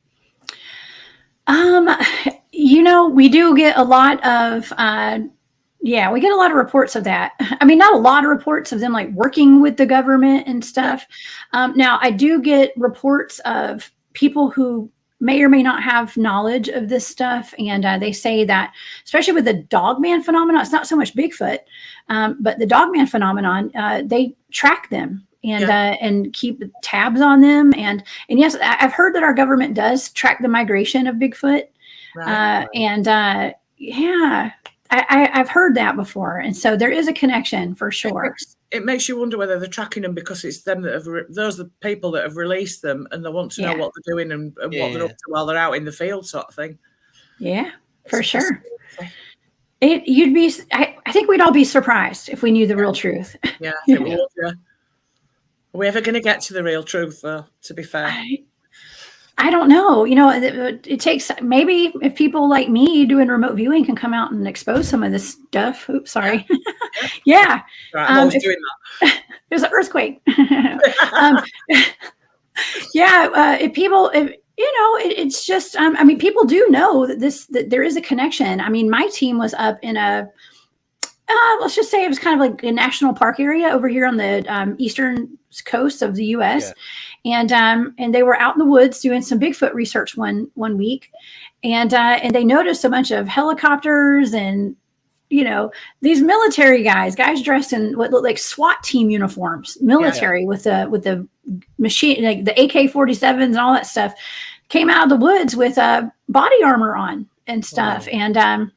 We do get a lot of, we get a lot of reports of that. I mean, not a lot of reports of them like working with the government and stuff. Now, I do get reports of people who may or may not have knowledge of this stuff. And they say that, especially with the dogman phenomenon, it's not so much Bigfoot, but the dogman phenomenon, they track them and keep tabs on them. And yes, I've heard that our government does track the migration of Bigfoot. Right. I've heard that before. And so there is a connection for sure. It makes you wonder whether they're tracking them because it's them that have, those are the people that have released them and they want to know what they're doing and what they're up to while they're out in the field, sort of thing. Yeah, for sure. I think we'd all be surprised if we knew the real truth. Yeah, I think we would, yeah. Are we ever going to get to the real truth, though, to be fair? I don't know. It takes, maybe if people like me doing remote viewing can come out and expose some of this stuff. Oops, sorry. Yeah. Right, I'm always doing that. There's an earthquake. It's just, people do know that there is a connection. I mean, my team was up in a, let's just say it was kind of like a national park area over here on the eastern coast of the U.S. And they were out in the woods doing some Bigfoot research one week, and they noticed a bunch of helicopters and these military guys dressed in what looked like SWAT team uniforms, military with the machine, like the AK-47s and all that stuff, came out of the woods with body armor on and stuff. Wow.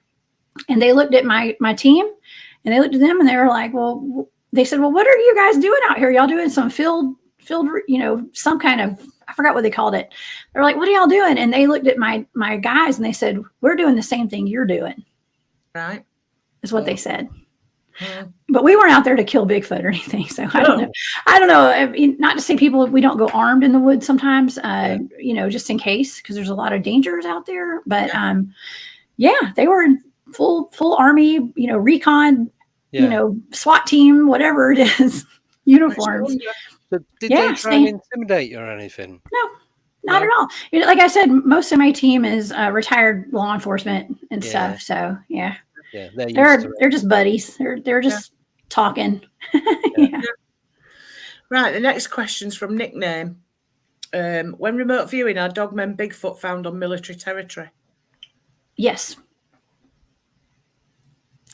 And they looked at my team, and they looked at them, and they were like, well, they said, well, what are you guys doing out here? Y'all doing some field, some kind of, I forgot what they called it. They're like, what are y'all doing? And they looked at my guys and they said, we're doing the same thing you're doing. Right. Is what they said. Yeah. But we weren't out there to kill Bigfoot or anything. So I don't know. I don't know. I mean, not to say we don't go armed in the woods sometimes, just in case, because there's a lot of dangers out there. But they were in full army, recon, SWAT team, whatever it is, uniforms. So did they try and intimidate you or anything? Not at all. You know, like I said, most of my team is retired law enforcement and Yeah. stuff. So yeah, they're used to it. they're just buddies. They're just talking. Yeah. Right. The next question's from Nickname. When remote viewing, are dogmen Bigfoot found on military territory? Yes.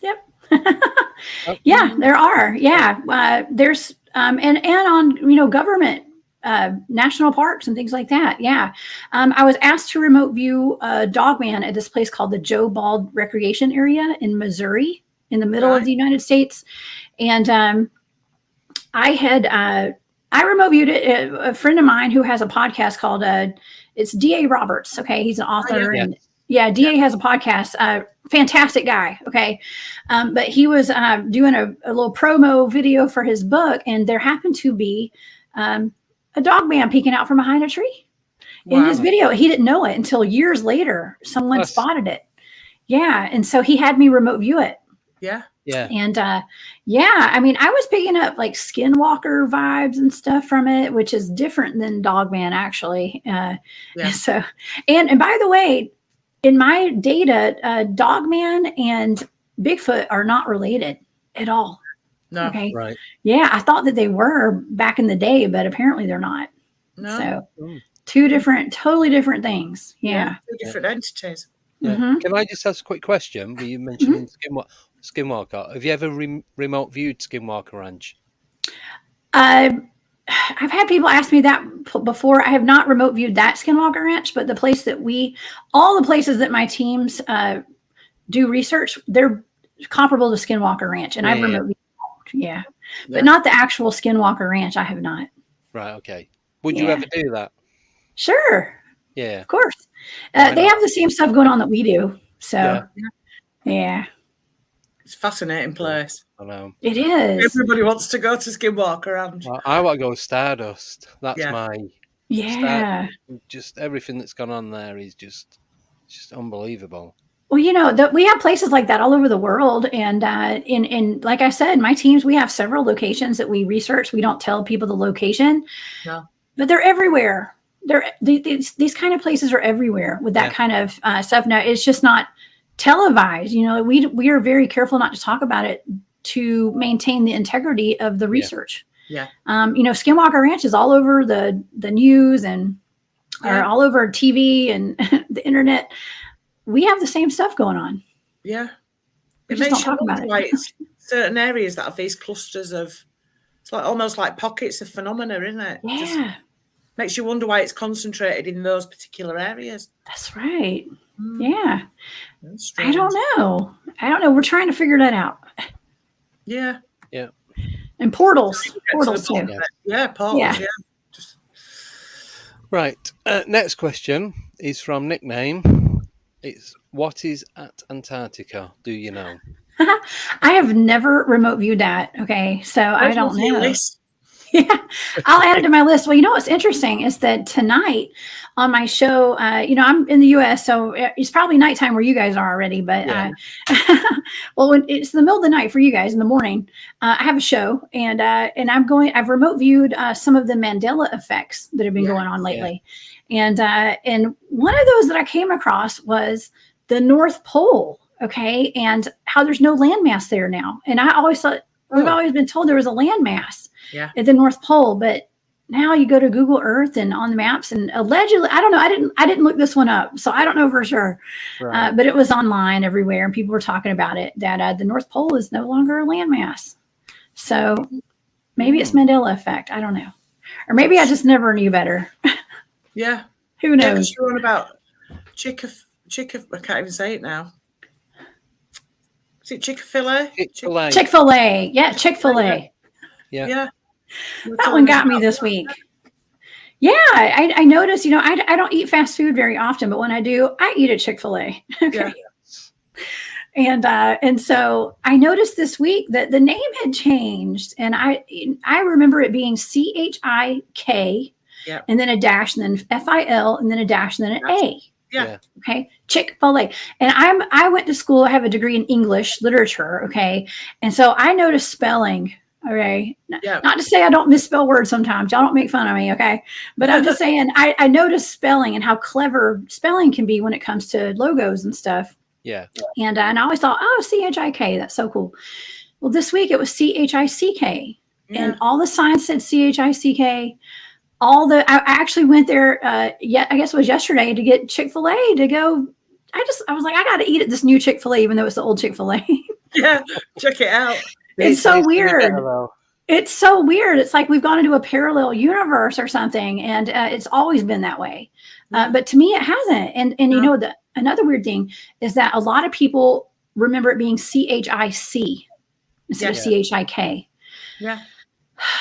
Yep. Yeah, there are. Yeah. There's and on government national parks and things like that. Yeah. I was asked to remote view a dogman at this place called the Joe Bald Recreation Area in Missouri, in the middle of the United States. And I remote viewed it. A friend of mine who has a podcast called it's D.A. Roberts. Okay. He's an author. And D.A. has a podcast. Fantastic guy. Okay. But he was doing a little promo video for his book, and there happened to be a dog man peeking out from behind a tree in his video. He didn't know it until years later. Someone spotted it. Yeah. And so he had me remote view it. Yeah. Yeah. And I mean, I was picking up like Skinwalker vibes and stuff from it, which is different than Dogman actually. So, and by the way, in my data, Dogman and Bigfoot are not related at all. No. Okay. Right. Yeah. I thought that they were back in the day, but apparently they're not. No. So totally different things. Yeah. Two different entities. Yeah. Mm-hmm. Can I just ask a quick question? You mentioned Skinwalker. Have you ever remote viewed Skinwalker Ranch? I've had people ask me that before. I have not remote viewed that Skinwalker Ranch, but the place that all the places that my teams do research, they're comparable to Skinwalker Ranch, and I've remote viewed, but not the actual Skinwalker Ranch. I have not. Right. Okay. Would you ever do that? Sure. Yeah. Of course. They have the same stuff going on that we do. So, yeah. It's a fascinating place. I know. It is. Everybody wants to go to Skinwalker Ranch. Well, I want to go Stardust. That's my just everything that's gone on there is just unbelievable. Well, we have places like that all over the world, and in like I said, my teams, we have several locations that we research. We don't tell people the location, but they're everywhere. These kind of places are everywhere with that kind of stuff. Now, it's just not televised. We are very careful not to talk about it to maintain the integrity of the research. Skinwalker Ranch is all over the news and all over TV and the internet. We have the same stuff going on. Yeah. We just don't talk about it. Like certain areas that have these clusters of, it's like almost like pockets of phenomena, isn't it? Yeah. Just makes you wonder why it's concentrated in those particular areas. That's right. Yeah. I don't know. We're trying to figure that out. Yeah. Yeah. And portals too. Yeah, portals. Yeah. Right. Next question is from Nickname. It's what is at Antarctica? Do you know? I have never remote viewed that. Okay. So I don't know. Yeah, I'll add it to my list. Well, what's interesting is that tonight on my show, I'm in the U.S., so it's probably nighttime where you guys are already. But well, when it's the middle of the night for you guys in the morning, I have a show, and I've remote viewed some of the Mandela effects that have been going on lately, and one of those that I came across was the North Pole. Okay, and how there's no landmass there now, and I always thought we've always been told there was a landmass. At the North Pole, but now you go to Google Earth and on the maps, and allegedly, I don't know, I didn't look this one up, so I don't know for sure. Right. But it was online everywhere, and people were talking about it that the North Pole is no longer a landmass. So maybe it's Mandela effect. I don't know, or maybe I just never knew better. Yeah, who knows? You're on about I can't even say it now. Is it Chick-fil-A? Chick-fil-A. Yeah, Chick-fil-A. Yeah. That one got me this week. Yeah, I noticed, I don't eat fast food very often, but when I do, I eat at Chick-fil-A. Okay. Yeah. And so I noticed this week that the name had changed, and I remember it being CHIK, and then a dash, and then FIL, and then a dash, and then an A. Yeah. Okay. Chick-fil-A. And I went to school. I have a degree in English literature. Okay. And so I noticed spelling Okay. Yeah. Not to say I don't misspell words sometimes. Y'all don't make fun of me, okay? But I'm just saying I notice spelling and how clever spelling can be when it comes to logos and stuff. Yeah. And I always thought, oh, CHIK, that's so cool. Well, this week it was CHICK. And all the signs said CHICK. I actually went there, I guess it was yesterday, to get Chick-fil-A to go. I was like, I got to eat at this new Chick-fil-A, even though it's the old Chick-fil-A. Yeah, check it out. It's so tastes weird. better, It's so weird. It's like we've gone into a parallel universe or something, and it's always been that way. But to me, it hasn't. And you know, another weird thing is that a lot of people remember it being CHIC instead of CHIK. Yeah.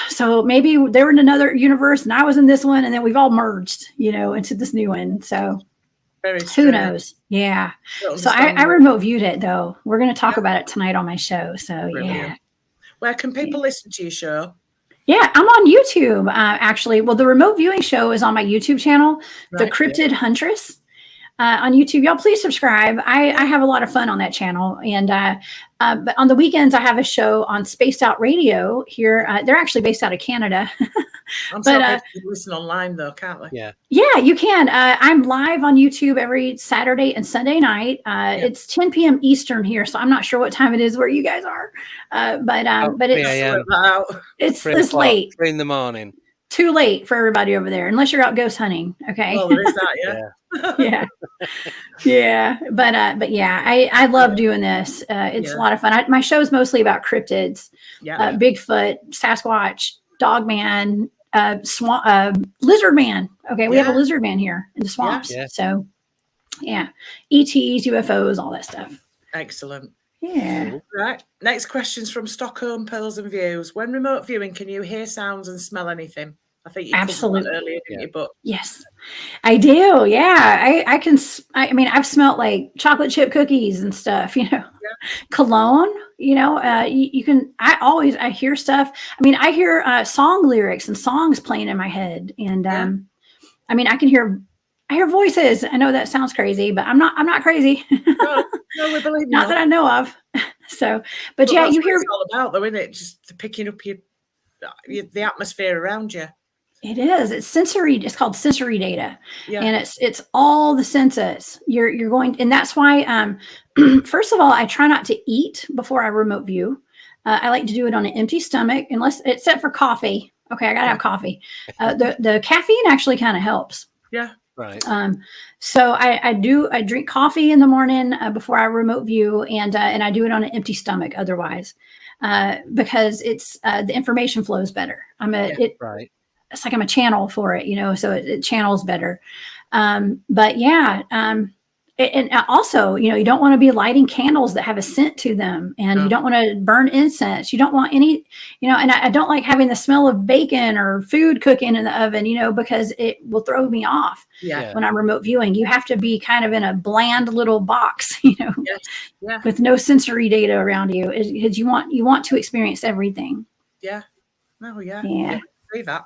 So maybe they were in another universe, and I was in this one, and then we've all merged, into this new one. So who knows? Yeah. So I remote viewed it, though. We're going to talk about it tonight on my show. So yeah. Where can people listen to your show? Yeah, I'm on YouTube, actually. Well, the remote viewing show is on my YouTube channel, The Cryptid Huntress. On YouTube, y'all please subscribe. I have a lot of fun on that channel. And but on the weekends, I have a show on Spaced Out Radio here. They're actually based out of Canada. I'm sure people can listen online, though, can't they? Yeah. Yeah, you can. I'm live on YouTube every Saturday and Sunday night. It's 10 p.m. Eastern here, so I'm not sure what time it is where you guys are. But it's late. 3 in the morning. Too late for everybody over there, unless you're out ghost hunting. Okay. Well, there is that, yeah. Yeah. But yeah, I love doing this. It's a lot of fun. My show's mostly about cryptids, Bigfoot, Sasquatch, Dogman, lizard man. Okay. We have a lizard man here in the swamps. Yeah. So yeah, ETs, UFOs, all that stuff. Excellent. Yeah. Right. Next question's from Stockholm Pearls and Views. When remote viewing, can you hear sounds and smell anything? I think you covered that earlier, didn't you? But yes, I do. Yeah, I can. I mean, I've smelled like chocolate chip cookies and stuff. Cologne. You can. I hear stuff. I mean, I hear song lyrics and songs playing in my head, and I mean, I hear voices. I know that sounds crazy, but I'm not crazy. No, we believe not that I know of. So, but yeah, you hear. It's all about, though, isn't it? Just picking up the atmosphere around you. It is. It's sensory. It's called sensory data, and it's all the senses. You're going, and that's why. First of all, I try not to eat before I remote view. I like to do it on an empty stomach, except for coffee. Okay, I gotta have coffee. The caffeine actually kind of helps. Yeah. Right. So I drink coffee in the morning before I remote view, and I do it on an empty stomach otherwise, because it's the information flows better. Right. It's like I'm a channel for it, so it channels better. But yeah, and also, you don't want to be lighting candles that have a scent to them, and you don't want to burn incense. You don't want any, and I don't like having the smell of bacon or food cooking in the oven, because it will throw me off when I'm remote viewing. You have to be kind of in a bland little box, with no sensory data around you, because you want to experience everything. Yeah. Oh, yeah. Yeah. See that.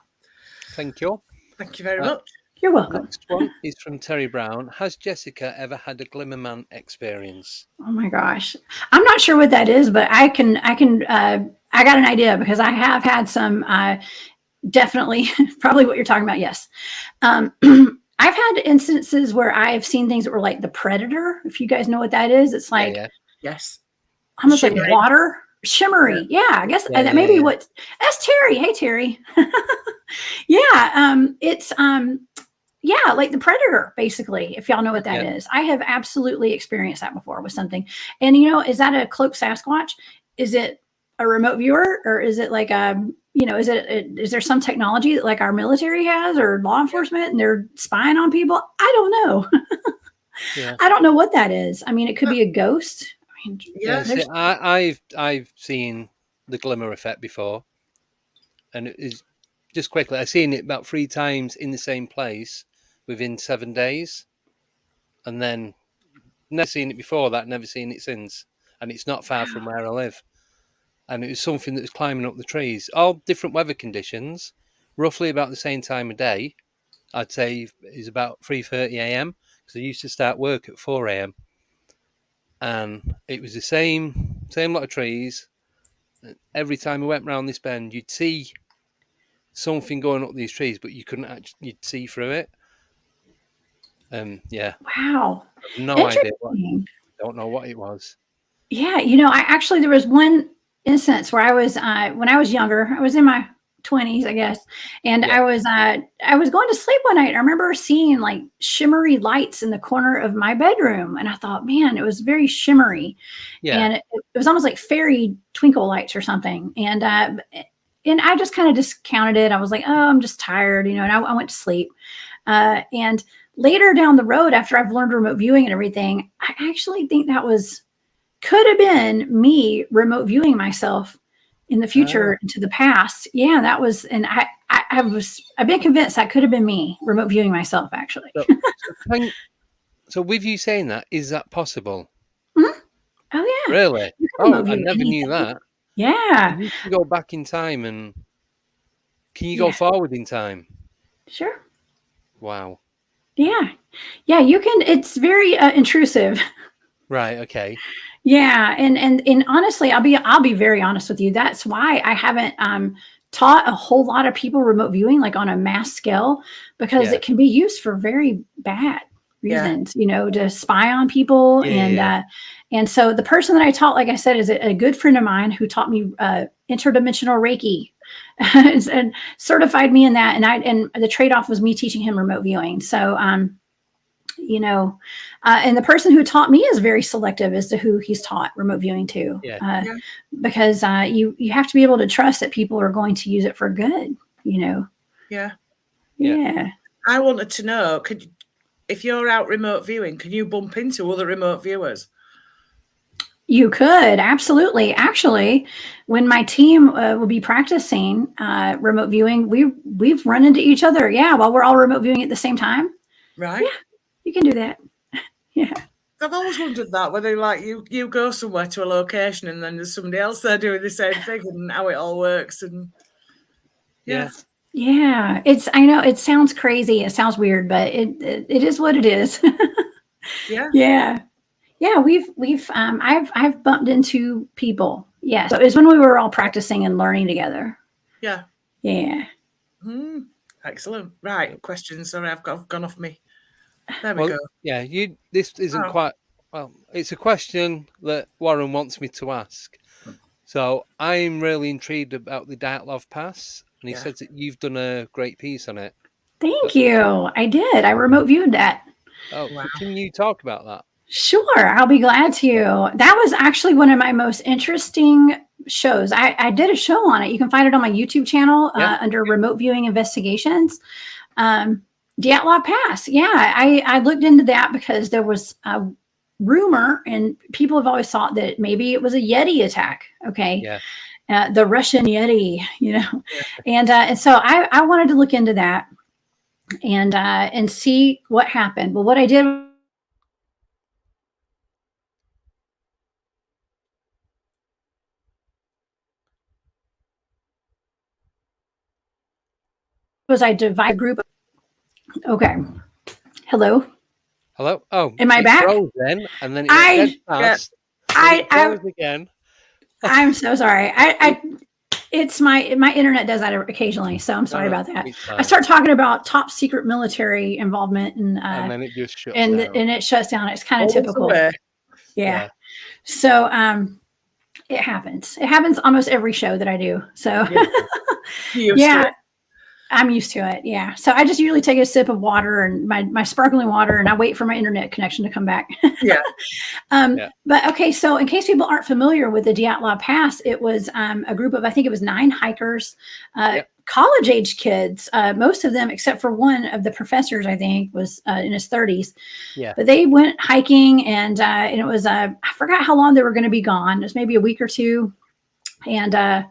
Thank you. Thank you very much. You're welcome. Next one is from Terry Brown. Has Jessica ever had a Glimmerman experience? Oh my gosh, I'm not sure what that is, but I got an idea, because I have had some. Definitely, probably what you're talking about. Yes, I've had instances where I've seen things that were like the Predator. If you guys know what that is, it's like yes, almost like water. Shimmery. Yeah, I guess that may be what. That's Terry. Hey, Terry. It's like the Predator, basically, if y'all know what that is. I have absolutely experienced that before with something. And is that a cloaked Sasquatch? Is it a remote viewer, or is it like is there some technology that like our military has, or law enforcement, and they're spying on people? I don't know. I don't know what that is. I mean, it could be a ghost. I've seen the glimmer effect before, and it is just quickly. I've seen it about 3 times in the same place within 7 days, and then never seen it before that. Never seen it since, and it's not far from where I live. And it was something that was climbing up the trees, all different weather conditions, roughly about the same time of day. I'd say it's about 3:30 a.m. because I used to start work at 4 a.m. And it was the same lot of trees, every time we went round this bend, you'd see something going up these trees, but you couldn't actually, you'd see through it. Yeah. Wow. No idea. Interesting. Don't know what it was. Yeah, there was one instance where I was when I was younger. I was in my 20s, I guess, and Yeah. I was going to sleep one night. I remember seeing like shimmery lights in the corner of my bedroom, and I thought, man, it was very shimmery, Yeah. and it was almost like fairy twinkle lights or something. And I just kind of discounted it. I was like, oh, I'm just tired, and I went to sleep. And later down the road, after I've learned remote viewing and everything, I actually think that could have been me remote viewing myself in the future into the past. Yeah, that was, and I've been convinced that could have been me remote viewing myself, actually. So with you saying that, is that possible? Mm-hmm. Oh yeah. Really? Oh, I never knew that. Yeah. You can go back in time, and can you go forward in time? Sure. Wow. Yeah. Yeah, you can. It's very intrusive. Right. Okay. Yeah, and honestly, I'll be very honest with you. That's why I haven't taught a whole lot of people remote viewing like on a mass scale, because it can be used for very bad reasons, to spy on people. And so the person that I taught, like I said, is a good friend of mine who taught me interdimensional Reiki and certified me in that. And the trade-off was me teaching him remote viewing. So and the person who taught me is very selective as to who he's taught remote viewing to, because you have to be able to trust that people are going to use it for good, Yeah. I wanted to know, if you're out remote viewing, can you bump into other remote viewers? You could, absolutely. Actually, when my team will be practicing remote viewing, we've run into each other. Yeah, while we're all remote viewing at the same time. Right. Yeah, you can do that. Yeah. I've always wondered that, whether like you go somewhere to a location and then there's somebody else there doing the same thing, and how it all works. And yeah, I know it sounds crazy, it sounds weird, but it is what it is. Yeah, I've bumped into people. Yeah, so it was when we were all practicing and learning together. Yeah. Excellent. Right, questions. Sorry, I've gone off me. There we go. Yeah, this isn't quite, well, it's a question that Warren wants me to ask. So I'm really intrigued about the Dyatlov Pass, and he said that you've done a great piece on it. Thank you. I did. I remote viewed that. Oh, wow. Can you talk about that? Sure, I'll be glad to. That was actually one of my most interesting shows. I did a show on it. You can find it on my YouTube channel under Remote Viewing Investigations. Dyatlov Pass. Yeah, I looked into that because there was a rumor, and people have always thought that maybe it was a Yeti attack. Okay. Yeah. The Russian Yeti, and so I wanted to look into that and see what happened. Well, what I did was I divide a group. Okay. Hello. Oh, am I back? Then, and then it fast, I again. I'm so sorry. It's my internet does that occasionally, so I'm sorry about that. I start talking about top secret military involvement, and then it just shuts down. And it shuts down. It's kind of typical. Yeah. So it happens. It happens almost every show that I do. So yeah. I'm used to it. Yeah. So I just usually take a sip of water and my sparkling water, and I wait for my internet connection to come back. But okay. So in case people aren't familiar with the Dyatlov Pass, it was a group of, I think it was 9 hikers, college age kids, most of them, except for one of the professors, I think was in his 30s. Yeah. But they went hiking, and it was, I forgot how long they were going to be gone. It was maybe a week or two. And,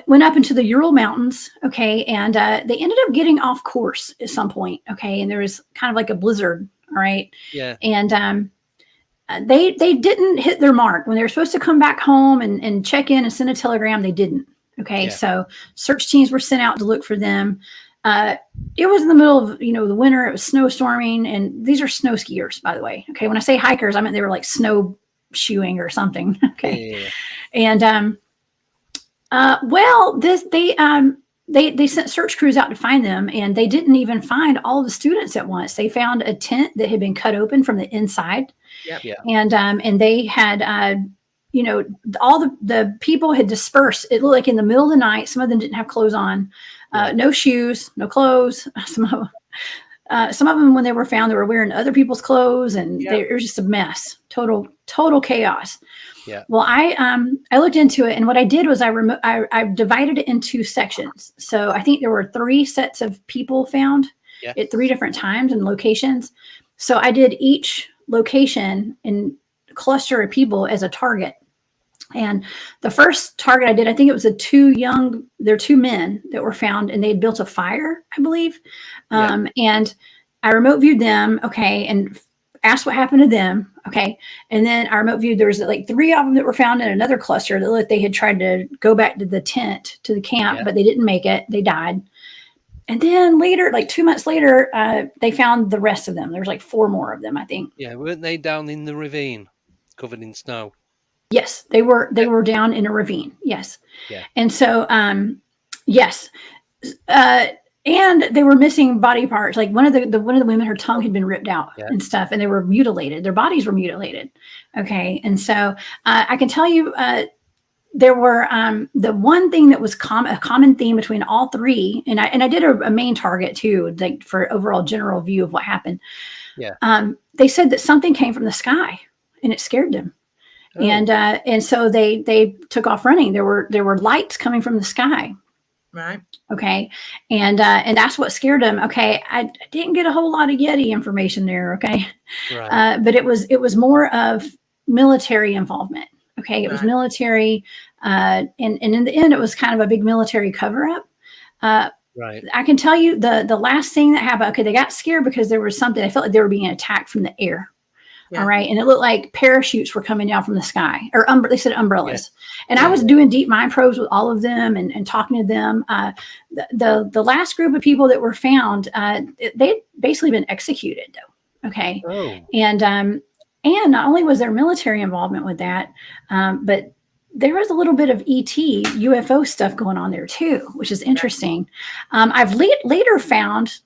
went up into the Ural Mountains, okay, and they ended up getting off course at some point, okay, and there was kind of like a blizzard, all right, and they didn't hit their mark when they were supposed to come back home and check in and send a telegram. They didn't, okay, so search teams were sent out to look for them. It was in the middle of the winter. It was snowstorming, and these are snow skiers, by the way, okay. When I say hikers, I meant they were like snowshoeing or something, okay, and Well, they sent search crews out to find them, and they didn't even find all the students at once. They found a tent that had been cut open from the inside. Yep. Yeah. And they had all the people had dispersed. It looked like in the middle of the night. Some of them didn't have clothes on, no shoes, no clothes. Some of them, when they were found, they were wearing other people's clothes, and it was just a mess. Total chaos. Yeah. Well, I looked into it, and what I did was I divided it into sections. So I think there were 3 sets of people found at 3 different times and locations. So I did each location and cluster of people as a target. And the first target I did, I think it was they're 2 men that were found, and they had built a fire, I believe. And I remote viewed them. Okay. And asked what happened to them. Okay. And then I remote viewed, there was like 3 of them that were found in another cluster that looked, they had tried to go back to the tent, to the camp, but they didn't make it. They died. And then later, like 2 months later, they found the rest of them. There was like 4 more of them, I think. Yeah. Weren't they down in the ravine covered in snow? Yes, they were down in a ravine. Yes. Yeah. And so, yes. And they were missing body parts. Like one of the women, her tongue had been ripped out and stuff, and they were mutilated. Their bodies were mutilated. Okay. And so I can tell you, there were the one thing that was a common theme between all 3, and I did a main target too, like for overall general view of what happened. Yeah. They said that something came from the sky, and it scared them. Oh. And so they took off running. There were lights coming from the sky. Right. Okay. And that's what scared them. Okay. I didn't get a whole lot of Yeti information there. Okay. Right. But it was more of military involvement. Okay. It was military. And in the end, it was kind of a big military cover up. Right. I can tell you the last thing that happened. Okay. They got scared because there was something, I felt like they were being attacked from the air. Yeah. All right. And it looked like parachutes were coming down from the sky, or they said umbrellas. Yeah. And I was doing deep mind probes with all of them and talking to them. The last group of people that were found, they'd basically been executed though. Okay. Oh. And not only was there military involvement with that, but there was a little bit of UFO stuff going on there too, which is interesting. I've later found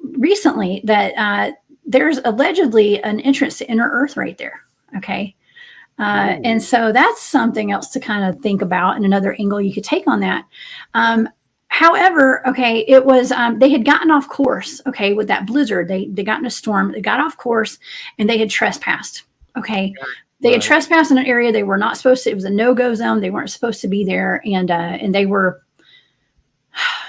recently that, there's allegedly an entrance to inner Earth right there. Okay. And so that's something else to kind of think about, and another angle you could take on that. However, okay, it was, they had gotten off course. Okay. With that blizzard, they got in a storm, they got off course, and they had trespassed. Okay. They had trespassed in an area they were not supposed to. It was a no-go zone. They weren't supposed to be there. And they were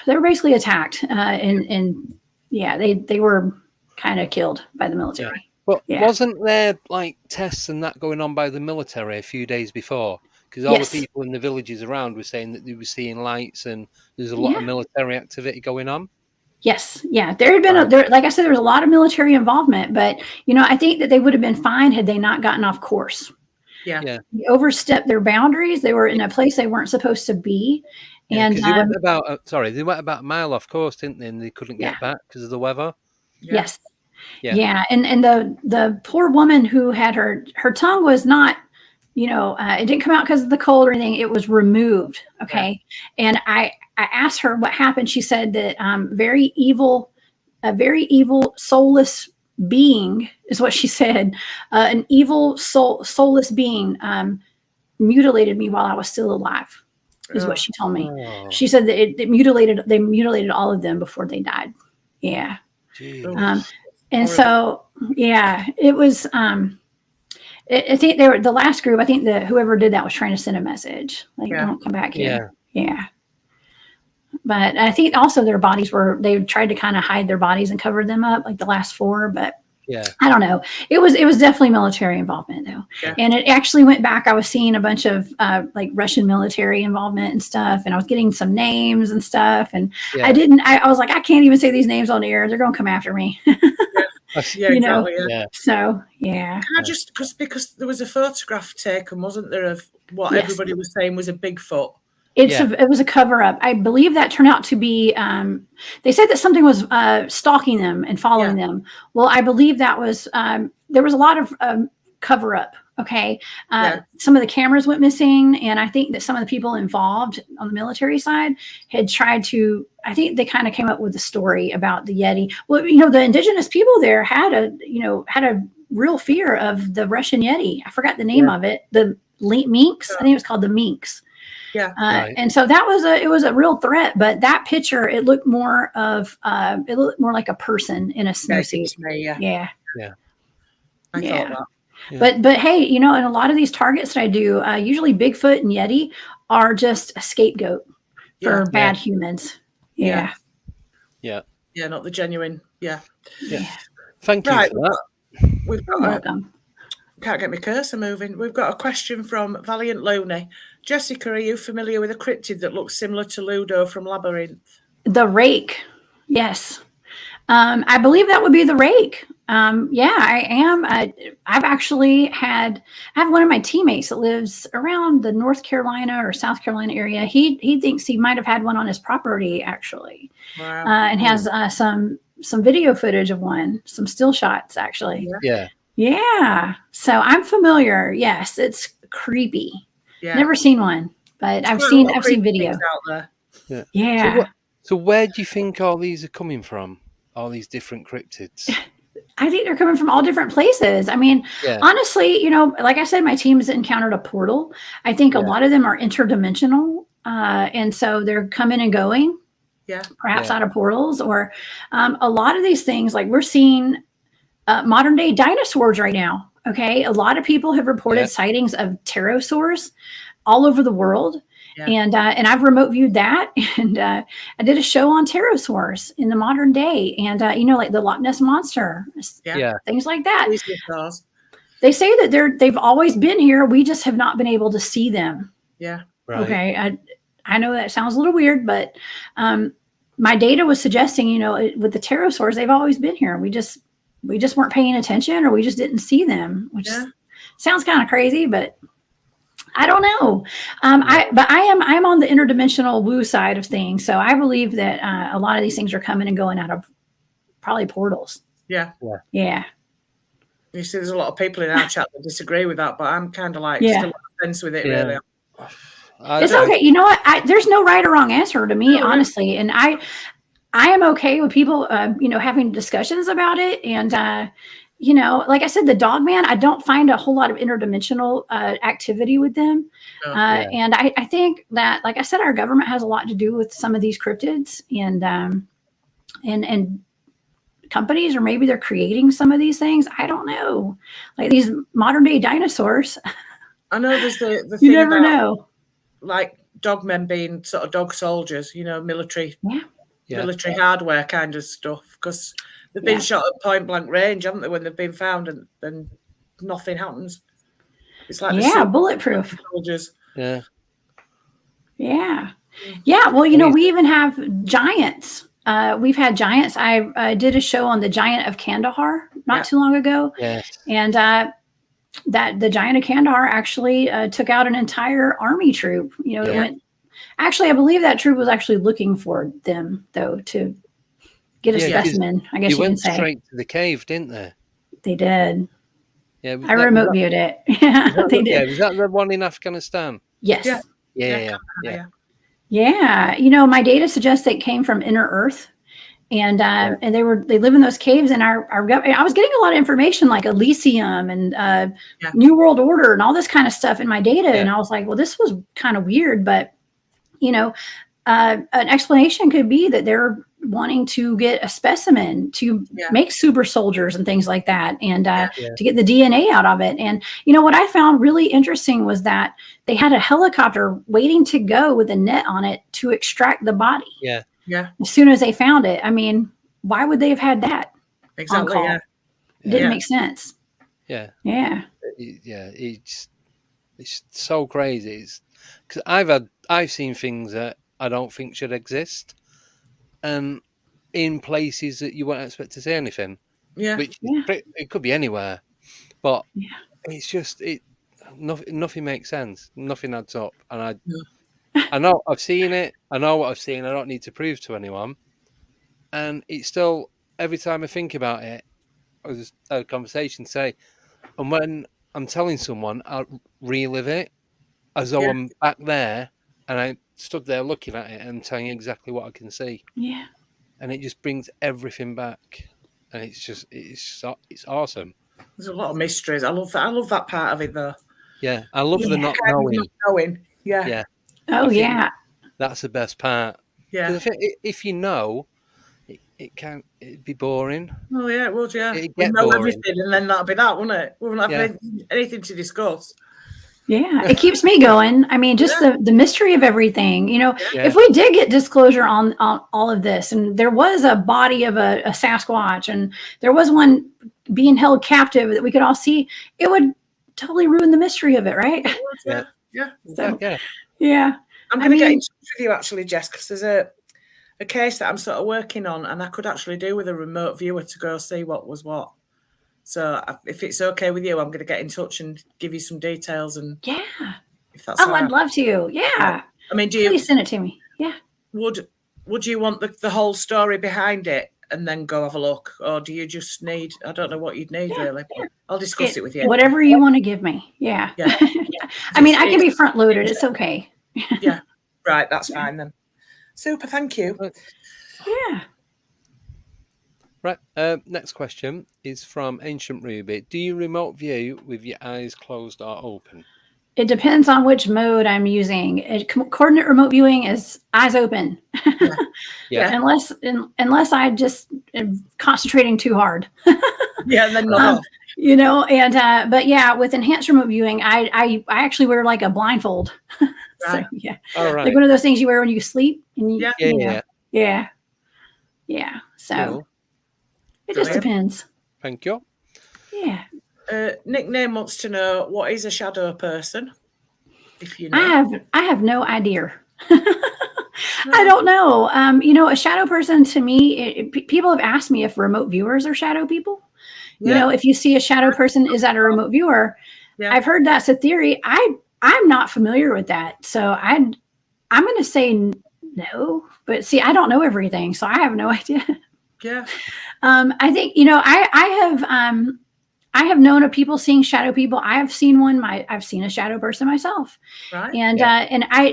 basically attacked. And they were kind of killed by the military. But wasn't there like tests and that going on by the military a few days before? Because all the people in the villages around were saying that they were seeing lights, and there's a lot of military activity going on. Yes. Yeah. There had been, like I said, there was a lot of military involvement, but, I think that they would have been fine had they not gotten off course. Yeah. They overstepped their boundaries. They were in a place they weren't supposed to be. And they went about a mile off course, didn't they? And they couldn't get back because of the weather. Yes. Yeah. And the poor woman who had her tongue was not, it didn't come out because of the cold or anything. It was removed. Okay. Yeah. And I asked her what happened. She said that a very evil, soulless being is what she said. An evil soulless being mutilated me while I was still alive, is what she told me. Oh. She said that they mutilated all of them before they died. Yeah. And so, it was, I think they were the last group. I think whoever did that was trying to send a message, like, don't come back here. Yeah. But I think also their bodies they tried to kind of hide their bodies and cover them up, like the last 4, but I don't know. It was definitely military involvement though. Yeah. And it actually went back. I was seeing a bunch of like Russian military involvement and stuff. And I was getting some names and stuff. And I was like, I can't even say these names on the air. They're going to come after me. Exactly. Yeah. So, yeah. Can I just, because there was a photograph taken, wasn't there, of what everybody was saying was a Bigfoot? It was a cover up. I believe that turned out to be, they said that something was stalking them and following them. Well, I believe that was, there was a lot of cover up. Okay. Yeah. Some of the cameras went missing. And I think that some of the people involved on the military side had tried to, I think they kind of came up with a story about the Yeti. Well, the indigenous people there had a real fear of the Russian Yeti. I forgot the name of it. The minks. I think it was called the minks. Yeah. Right. And so it was a real threat, but that picture, it looked more like a person in a snowsuit. Yeah. I thought that. Yeah. But hey, in a lot of these targets that I do, usually Bigfoot and Yeti are just a scapegoat for bad humans. Yeah. Yeah. Yeah, not the genuine. Yeah. Thank you for that. We've got Welcome. Can't get my cursor moving. We've got a question from Valiant Loney. Jessica, are you familiar with a cryptid that looks similar to Ludo from Labyrinth? The rake. Yes. I believe that would be the rake. Yeah, I am. I have one of my teammates that lives around the North Carolina or South Carolina area. He thinks he might have had one on his property actually. Wow. And has some video footage of one, some still shots actually. Yeah. So I'm familiar. Yes, it's creepy. Yeah. Never seen one, but I've seen video. Out there. Yeah. So where do you think all these are coming from? All these different cryptids? I think they're coming from all different places. I mean, honestly, like I said, my team has encountered a portal. I think a lot of them are interdimensional. And so they're coming and going. Yeah. Perhaps out of portals, or a lot of these things, like we're seeing modern day dinosaurs right now. Okay. A lot of people have reported sightings of pterosaurs all over the world. Yeah. And I've remote viewed that, and I did a show on pterosaurs in the modern day, and like the Loch Ness monster, things like that. They say that they've always been here. We just have not been able to see them. Yeah. Right. Okay. I know that sounds a little weird, but my data was suggesting, with the pterosaurs, they've always been here. We just weren't paying attention, or we just didn't see them, which sounds kind of crazy, but I don't know. I'm on the interdimensional woo side of things. So I believe that a lot of these things are coming and going out of probably portals. Yeah. Yeah. You see, there's a lot of people in our chat that disagree with that, but I'm kind of like still on the fence with it, really. It's okay. You know what? There's no right or wrong answer to me, honestly. And I am okay with people, having discussions about it. And, like I said, the dog man, I don't find a whole lot of interdimensional activity with them. And I think that, like I said, our government has a lot to do with some of these cryptids, and companies, or maybe they're creating some of these things. I don't know. Like these modern day dinosaurs. I know there's the thing you never know. Like dogmen being sort of dog soldiers, military hardware kind of stuff, because they've been shot at point blank range, haven't they, when they've been found, and nothing happens. It's like bulletproof soldiers. Yeah. Well, we even have giants. We've had giants. I did a show on the giant of Kandahar not too long ago. Yes. And that the giant of Kandahar actually took out an entire army troop. That went. Actually, I believe that troop was actually looking for them, though, to get a specimen. I guess you can say. They went straight to the cave, didn't they? They did. Yeah, I remote viewed it. Yeah, they did. Yeah, was that the one in Afghanistan? Yes. Yeah. Yeah. My data suggests they came from inner Earth, and they live in those caves. And I was getting a lot of information like Elysium and New World Order and all this kind of stuff in my data. And I was like, well, this was kind of weird, but an explanation could be that they're wanting to get a specimen to make super soldiers and things like that, and to get the DNA out of it. And what I found really interesting was that they had a helicopter waiting to go with a net on it to extract the body. Yeah. As soon as they found it. I mean, why would they have had that? Exactly. On call? It didn't make sense. Yeah. It's so crazy. Because I've seen things that I don't think should exist, and in places that you won't expect to see anything. Yeah, it could be anywhere, but it's just nothing makes sense. Nothing adds up, and I know I've seen it. I know what I've seen. I don't need to prove to anyone, and it's still every time I think about it, I just had a conversation say, and when I'm telling someone, I'll relive it as though I'm back there and I stood there looking at it and telling you exactly what I can see. Yeah. And it just brings everything back. And it's awesome. There's a lot of mysteries. I love that. I love that part of it, though. Yeah, I love the not knowing. Yeah. Yeah. Oh, yeah. That's the best part. Yeah. Because if you know, it'd be boring. Oh, yeah, it would, yeah. It'd We'd get know boring. everything, and then that'd be that, wouldn't it? We wouldn't have anything to discuss. Yeah, it keeps me going. I mean, just the mystery of everything. You know, if we did get disclosure on all of this, and there was a body of a Sasquatch, and there was one being held captive that we could all see, it would totally ruin the mystery of it, right? Yeah. So, yeah. I'm going to get in touch with you, actually, Jess, because there's a case that I'm sort of working on, and I could actually do with a remote viewer to go see what was what. So if it's okay with you, I'm going to get in touch and give you some details. And if that's all right. I'd love to. Yeah. I mean, please send it to me? Yeah. Would you want the whole story behind it and then go have a look, or do you just need? I don't know what you'd need really. Yeah. I'll discuss it with you. Whatever you want to give me. Yeah. I mean, I can be front loaded. It's okay. Yeah. Right. That's fine then. Super. Thank you. Yeah. Right. Next question is from Ancient Ruby. Do you remote view with your eyes closed or open? It depends on which mode I'm using. Coordinate remote viewing is eyes open. Unless I just am concentrating too hard. And then not. You know, and but yeah, with enhanced remote viewing, I actually wear like a blindfold. Right. So All right. like one of those things you wear when you sleep. And Yeah. So Cool. it just depends. Thank you. Yeah. Nickname wants to know, what is a shadow person? If you know. I have no idea. I don't know. You know, a shadow person to me, people have asked me if remote viewers are shadow people. You know, if you see a shadow person, is that a remote viewer? I've heard that's a theory. I'm not familiar with that. So I'm going to say no, but see, I don't know everything. So I have no idea. Yeah. I think, you know, I have known of people seeing shadow people. I have seen one. I've seen a shadow person myself, right? And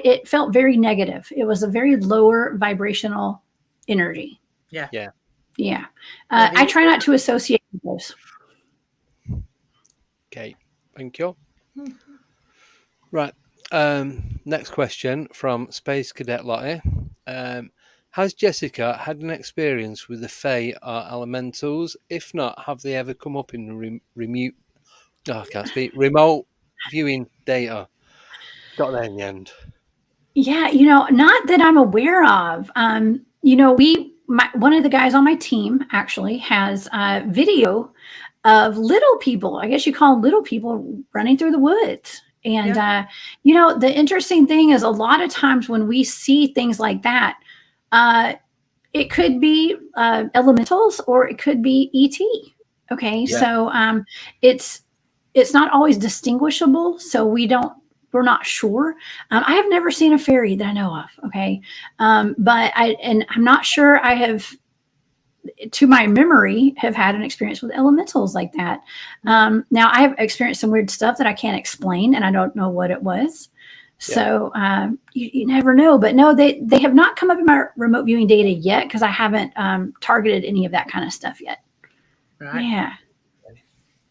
it felt very negative. It was a very lower vibrational energy. Yeah. I try not to associate with those. Okay, thank you. Right. Next question from Space Cadet Lottie. Has Jessica had an experience with the Fae or elementals? If not, have they ever come up in the remote viewing data? Got there in the end. Yeah, you know, not that I'm aware of. You know, one of the guys on my team actually has video of little people. I guess you call them little people running through the woods. And you know, the interesting thing is a lot of times when we see things like that, it could be elementals or it could be ET. Okay, so it's not always distinguishable. So we're not sure. I have never seen a fairy that I know of. Okay, but I'm not sure I have, to my memory, have had an experience with elementals like that. Now I have experienced some weird stuff that I can't explain, and I don't know what it was. So you never know. But no, they have not come up in my remote viewing data yet because I haven't targeted any of that kind of stuff yet. Right. Yeah.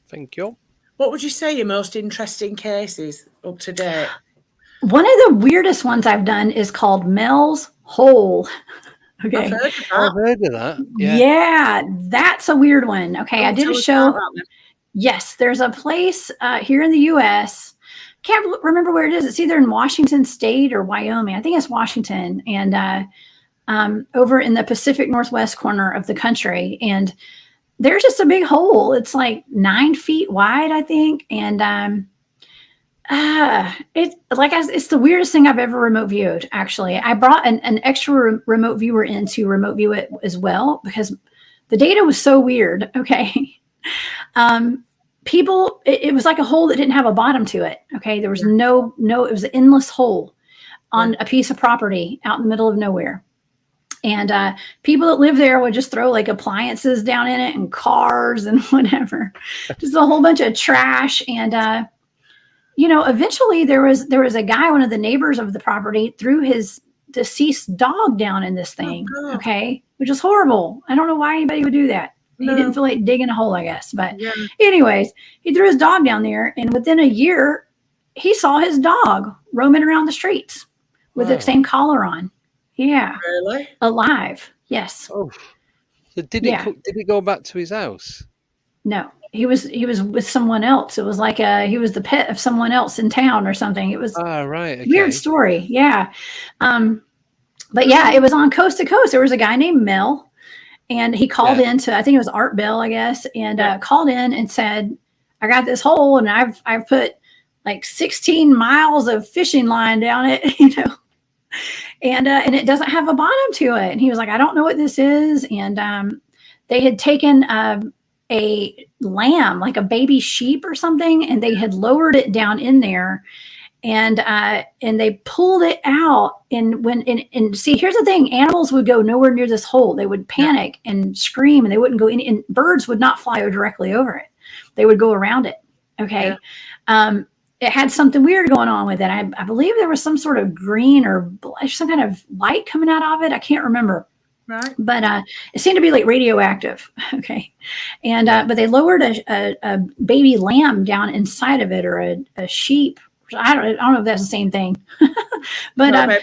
Thank you. What would you say your most interesting cases up to date? One of the weirdest ones I've done is called Mel's Hole. Okay. I've heard of that. Yeah, that's a weird one. Okay, I did a show. Yes, there's a place here in the U.S. Can't remember where it is. It's either in Washington State or Wyoming. I think it's Washington, and over in the Pacific Northwest corner of the country. And there's just a big hole. It's like 9 feet wide, I think, and it's the weirdest thing I've ever remote viewed. Actually, I brought an extra remote viewer in to remote view it as well because the data was so weird. Okay. It was like a hole that didn't have a bottom to it. Okay. There was no, it was an endless hole on a piece of property out in the middle of nowhere. And people that live there would just throw like appliances down in it and cars and whatever, just a whole bunch of trash. And eventually there was a guy, one of the neighbors of the property, threw his deceased dog down in this thing. Oh, okay, which is horrible. I don't know why anybody would do that. No. He didn't feel like digging a hole, I guess. But Yeah. anyways, he threw his dog down there, and within a year, he saw his dog roaming around the streets with Wow. the same collar on. Yeah, Really? alive. Yes. Oh, so did Yeah. did he go back to his house? No, he was with someone else. It was like he was the pet of someone else in town or something. It was Ah, right. Okay. weird story. Yeah. But yeah, it was on Coast to Coast. There was a guy named Mel, and he called in to, I think it was Art Bell, I guess, and called in and said, I got this hole and I've put like 16 miles of fishing line down it, and it doesn't have a bottom to it. And he was like, I don't know what this is. And they had taken a lamb, like a baby sheep or something, and they had lowered it down in there, and they pulled it out. And see, here's the thing: animals would go nowhere near this hole. They would panic and scream, and they wouldn't go in. And birds would not fly directly over it; they would go around it. Okay. Yeah. It had something weird going on with it. I believe there was some sort of green or some kind of light coming out of it. I can't remember. Right. But it seemed to be like radioactive. Okay. And but they lowered a baby lamb down inside of it, or a sheep. I don't know if that's the same thing. But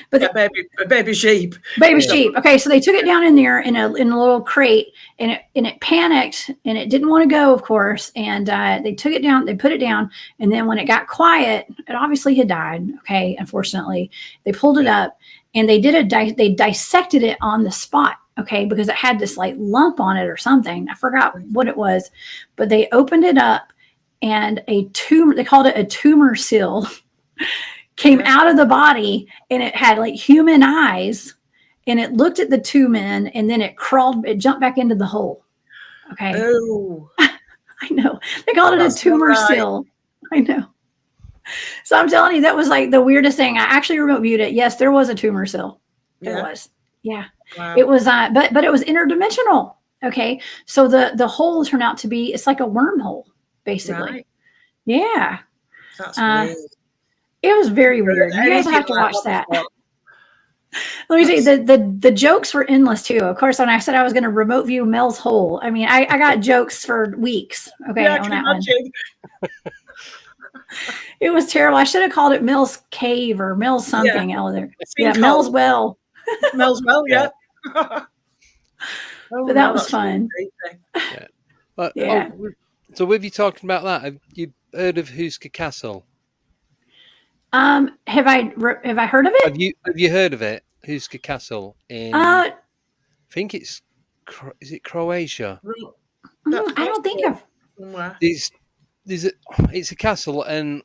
baby sheep. Baby sheep. Okay, so they took it down in there in a little crate, and it panicked, and it didn't want to go, of course. And they took it down, they put it down, and then when it got quiet, it obviously had died. Okay, unfortunately, they pulled it up, and they they dissected it on the spot. Okay, because it had this like lump on it or something. I forgot what it was, but they opened it up, and a tumor, they called it a tumor seal, came out of the body, and it had like human eyes, and it looked at the two men, and then it jumped back into the hole. Okay. Oh. I know. They called it a tumor seal. I know. So I'm telling you, that was like the weirdest thing. I actually remote viewed it. Yes, there was a tumor seal. There was. Yeah. Wow. It was but it was interdimensional. Okay. So the hole turned out to be, it's like a wormhole, basically. Right. Yeah. That's weird. It was very weird. You guys have to watch that. Let me tell you, the jokes were endless too. Of course, when I said I was going to remote view Mel's hole, I mean, I got jokes for weeks. Okay, on that one. It was terrible. I should have called it Mel's cave or Mel's something out there. Yeah, Mel's well. Mel's well, yeah. But that was fun. Yeah. But, yeah. So with you talking about that, have you heard of Huska Castle? Have I heard of it? Have you heard of it? Huska Castle in I think is it Croatia? I don't think I've. It's a castle, and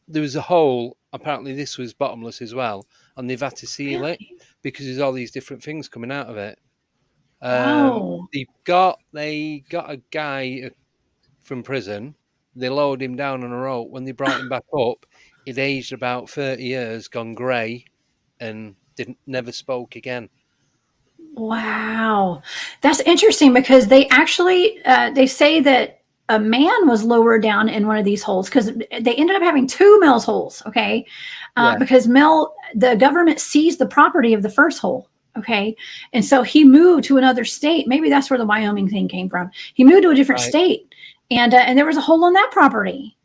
there was a hole. Apparently, this was bottomless as well, and they've had to seal it because there's all these different things coming out of it. They got a guy from prison. They lowered him down on a rope. When they brought him back up, he'd aged about 30 years, gone grey, and never spoke again. Wow. That's interesting, because they actually, they say that a man was lowered down in one of these holes, because they ended up having two Mel's holes, okay? Because the government seized the property of the first hole, okay? And so he moved to another state. Maybe that's where the Wyoming thing came from. He moved to a different state, and there was a hole on that property.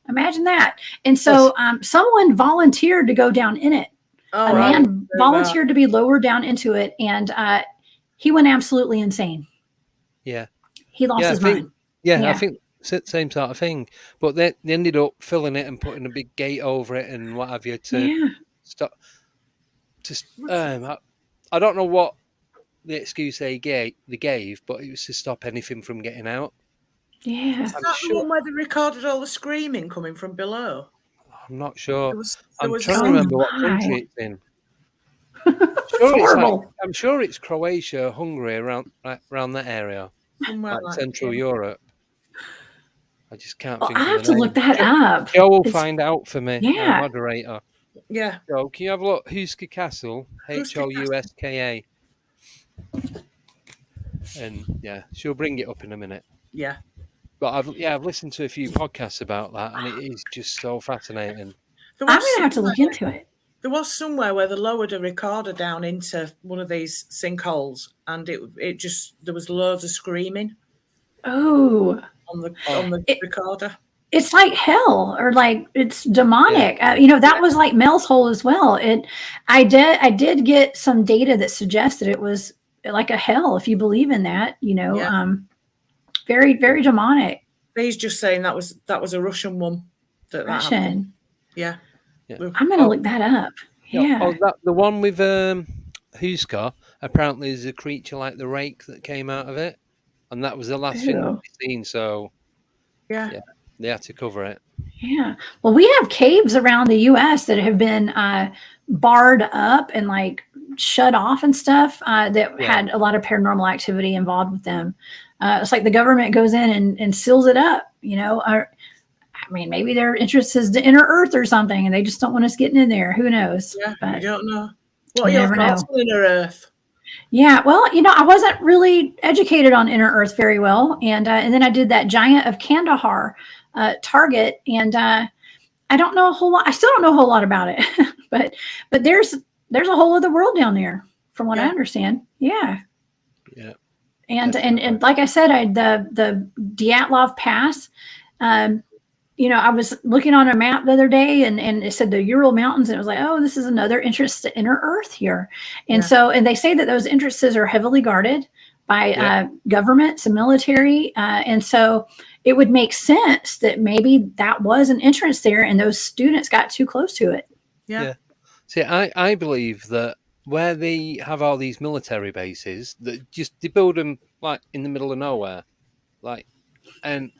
Imagine that. And so someone volunteered to go down in it. A man volunteered to be lowered down into it, and he went absolutely insane. Yeah. He lost his mind. Yeah, I think same sort of thing. But they ended up filling it and putting a big gate over it and what have you to stop. I don't know what the excuse they gave, but it was to stop anything from getting out. Yeah. Is that the one where they recorded all the screaming coming from below? I'm not sure. I'm trying to remember what country it's in. I'm sure it's Croatia, Hungary, around that area, like Central Europe. I just can't think. I have to look that up. Joe will find out for me. Yeah. Moderator. Yeah. Joe, can you have a look? Huska Castle, Houska. And yeah, she'll bring it up in a minute. Yeah. But I've listened to a few podcasts about that, and it is just so fascinating. There I'm was going to have to look somewhere- into it. There was somewhere where they lowered a recorder down into one of these sinkholes, and it just there was loads of screaming Oh, on the recorder. it's like hell, or like it's demonic. Yeah. That was like Mel's hole as well. I did get some data that suggested it was like a hell, if you believe in that. Very, very demonic. He's just saying that was a Russian one. That happened. Russian. Yeah. I'm going to look that up. Yeah. Oh, the one with Huska, apparently there's a creature like the rake that came out of it, and that was the last thing Ew. we've seen. So Yeah. they had to cover it. Yeah. Well, we have caves around the U.S. that have been barred up and like shut off and stuff that had a lot of paranormal activity involved with them. It's like the government goes in and seals it up, maybe their interest is to inner Earth or something, and they just don't want us getting in there. Who knows? Yeah, But I don't know. What are your thoughts on inner Earth? Yeah, well, I wasn't really educated on inner Earth very well, and then I did that Giant of Kandahar target, and I don't know a whole lot. I still don't know a whole lot about it, but there's a whole other world down there, from what I understand. Yeah. Yeah. And like I said, the Dyatlov Pass. I was looking on a map the other day, and it said the Ural Mountains, and it was like, oh, this is another entrance to inner Earth here. And and they say that those entrances are heavily guarded by governments and military. And so it would make sense that maybe that was an entrance there, and those students got too close to it. Yeah. See, I believe that where they have all these military bases, that they build them like in the middle of nowhere, and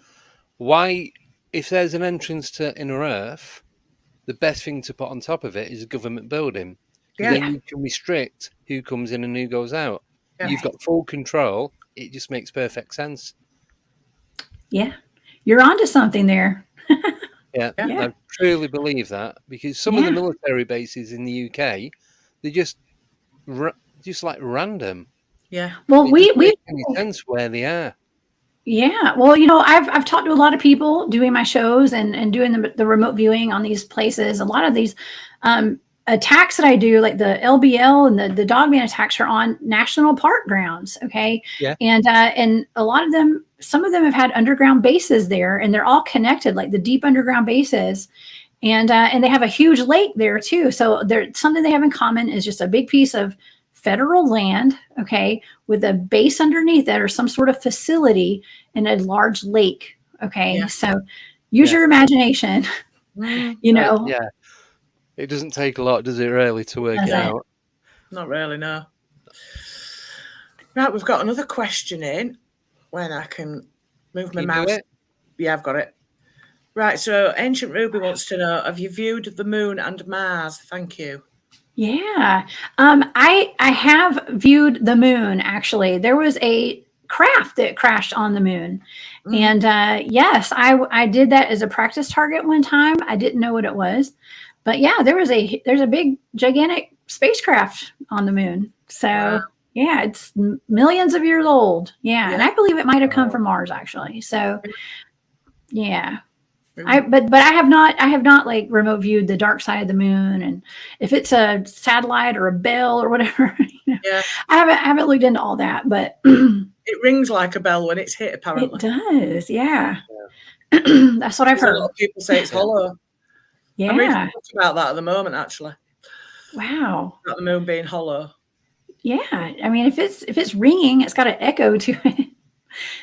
why, if there's an entrance to inner Earth, the best thing to put on top of it is a government building. Then you can restrict who comes in and who goes out. Yeah. You've got full control. It just makes perfect sense. Yeah, you're onto something there. Yeah, I truly believe that, because some of the military bases in the UK, they're just like random. Yeah. Well, we don't make any sense where they are. Yeah. Well, I've talked to a lot of people doing my shows and doing the remote viewing on these places. A lot of these attacks that I do, like the LBL and the Dogman attacks, are on national park grounds. Okay. Yeah. And a lot of them, some of them have had underground bases there, and they're all connected, like the deep underground bases. And they have a huge lake there too. So something they have in common is just a big piece of federal land, okay, with a base underneath that, or some sort of facility in a large lake. Okay. So use your imagination. Yeah. It doesn't take a lot, does it, really, to work it out? Not really, no. Right, we've got another question in. When I can move my mouse. Yeah, I've got it. Right, so Ancient Ruby wants to know, have you viewed the moon and Mars? Thank you. Yeah. I have viewed the moon, actually. There was a craft that crashed on the moon. And yes, I did that as a practice target one time. I didn't know what it was. But yeah, there's a big, gigantic spacecraft on the moon. So yeah, it's millions of years old. Yeah. And I believe it might have come from Mars, actually. So yeah. But I have not like remote viewed the dark side of the moon, and if it's a satellite or a bell or whatever, I haven't looked into all that, but it rings like a bell when it's hit, apparently. It does, yeah. That's what I've heard. A lot of people say it's hollow. Yeah. I'm reading about that at the moment, actually. Wow. About the moon being hollow. Yeah. I mean, if it's ringing, it's got an echo to it.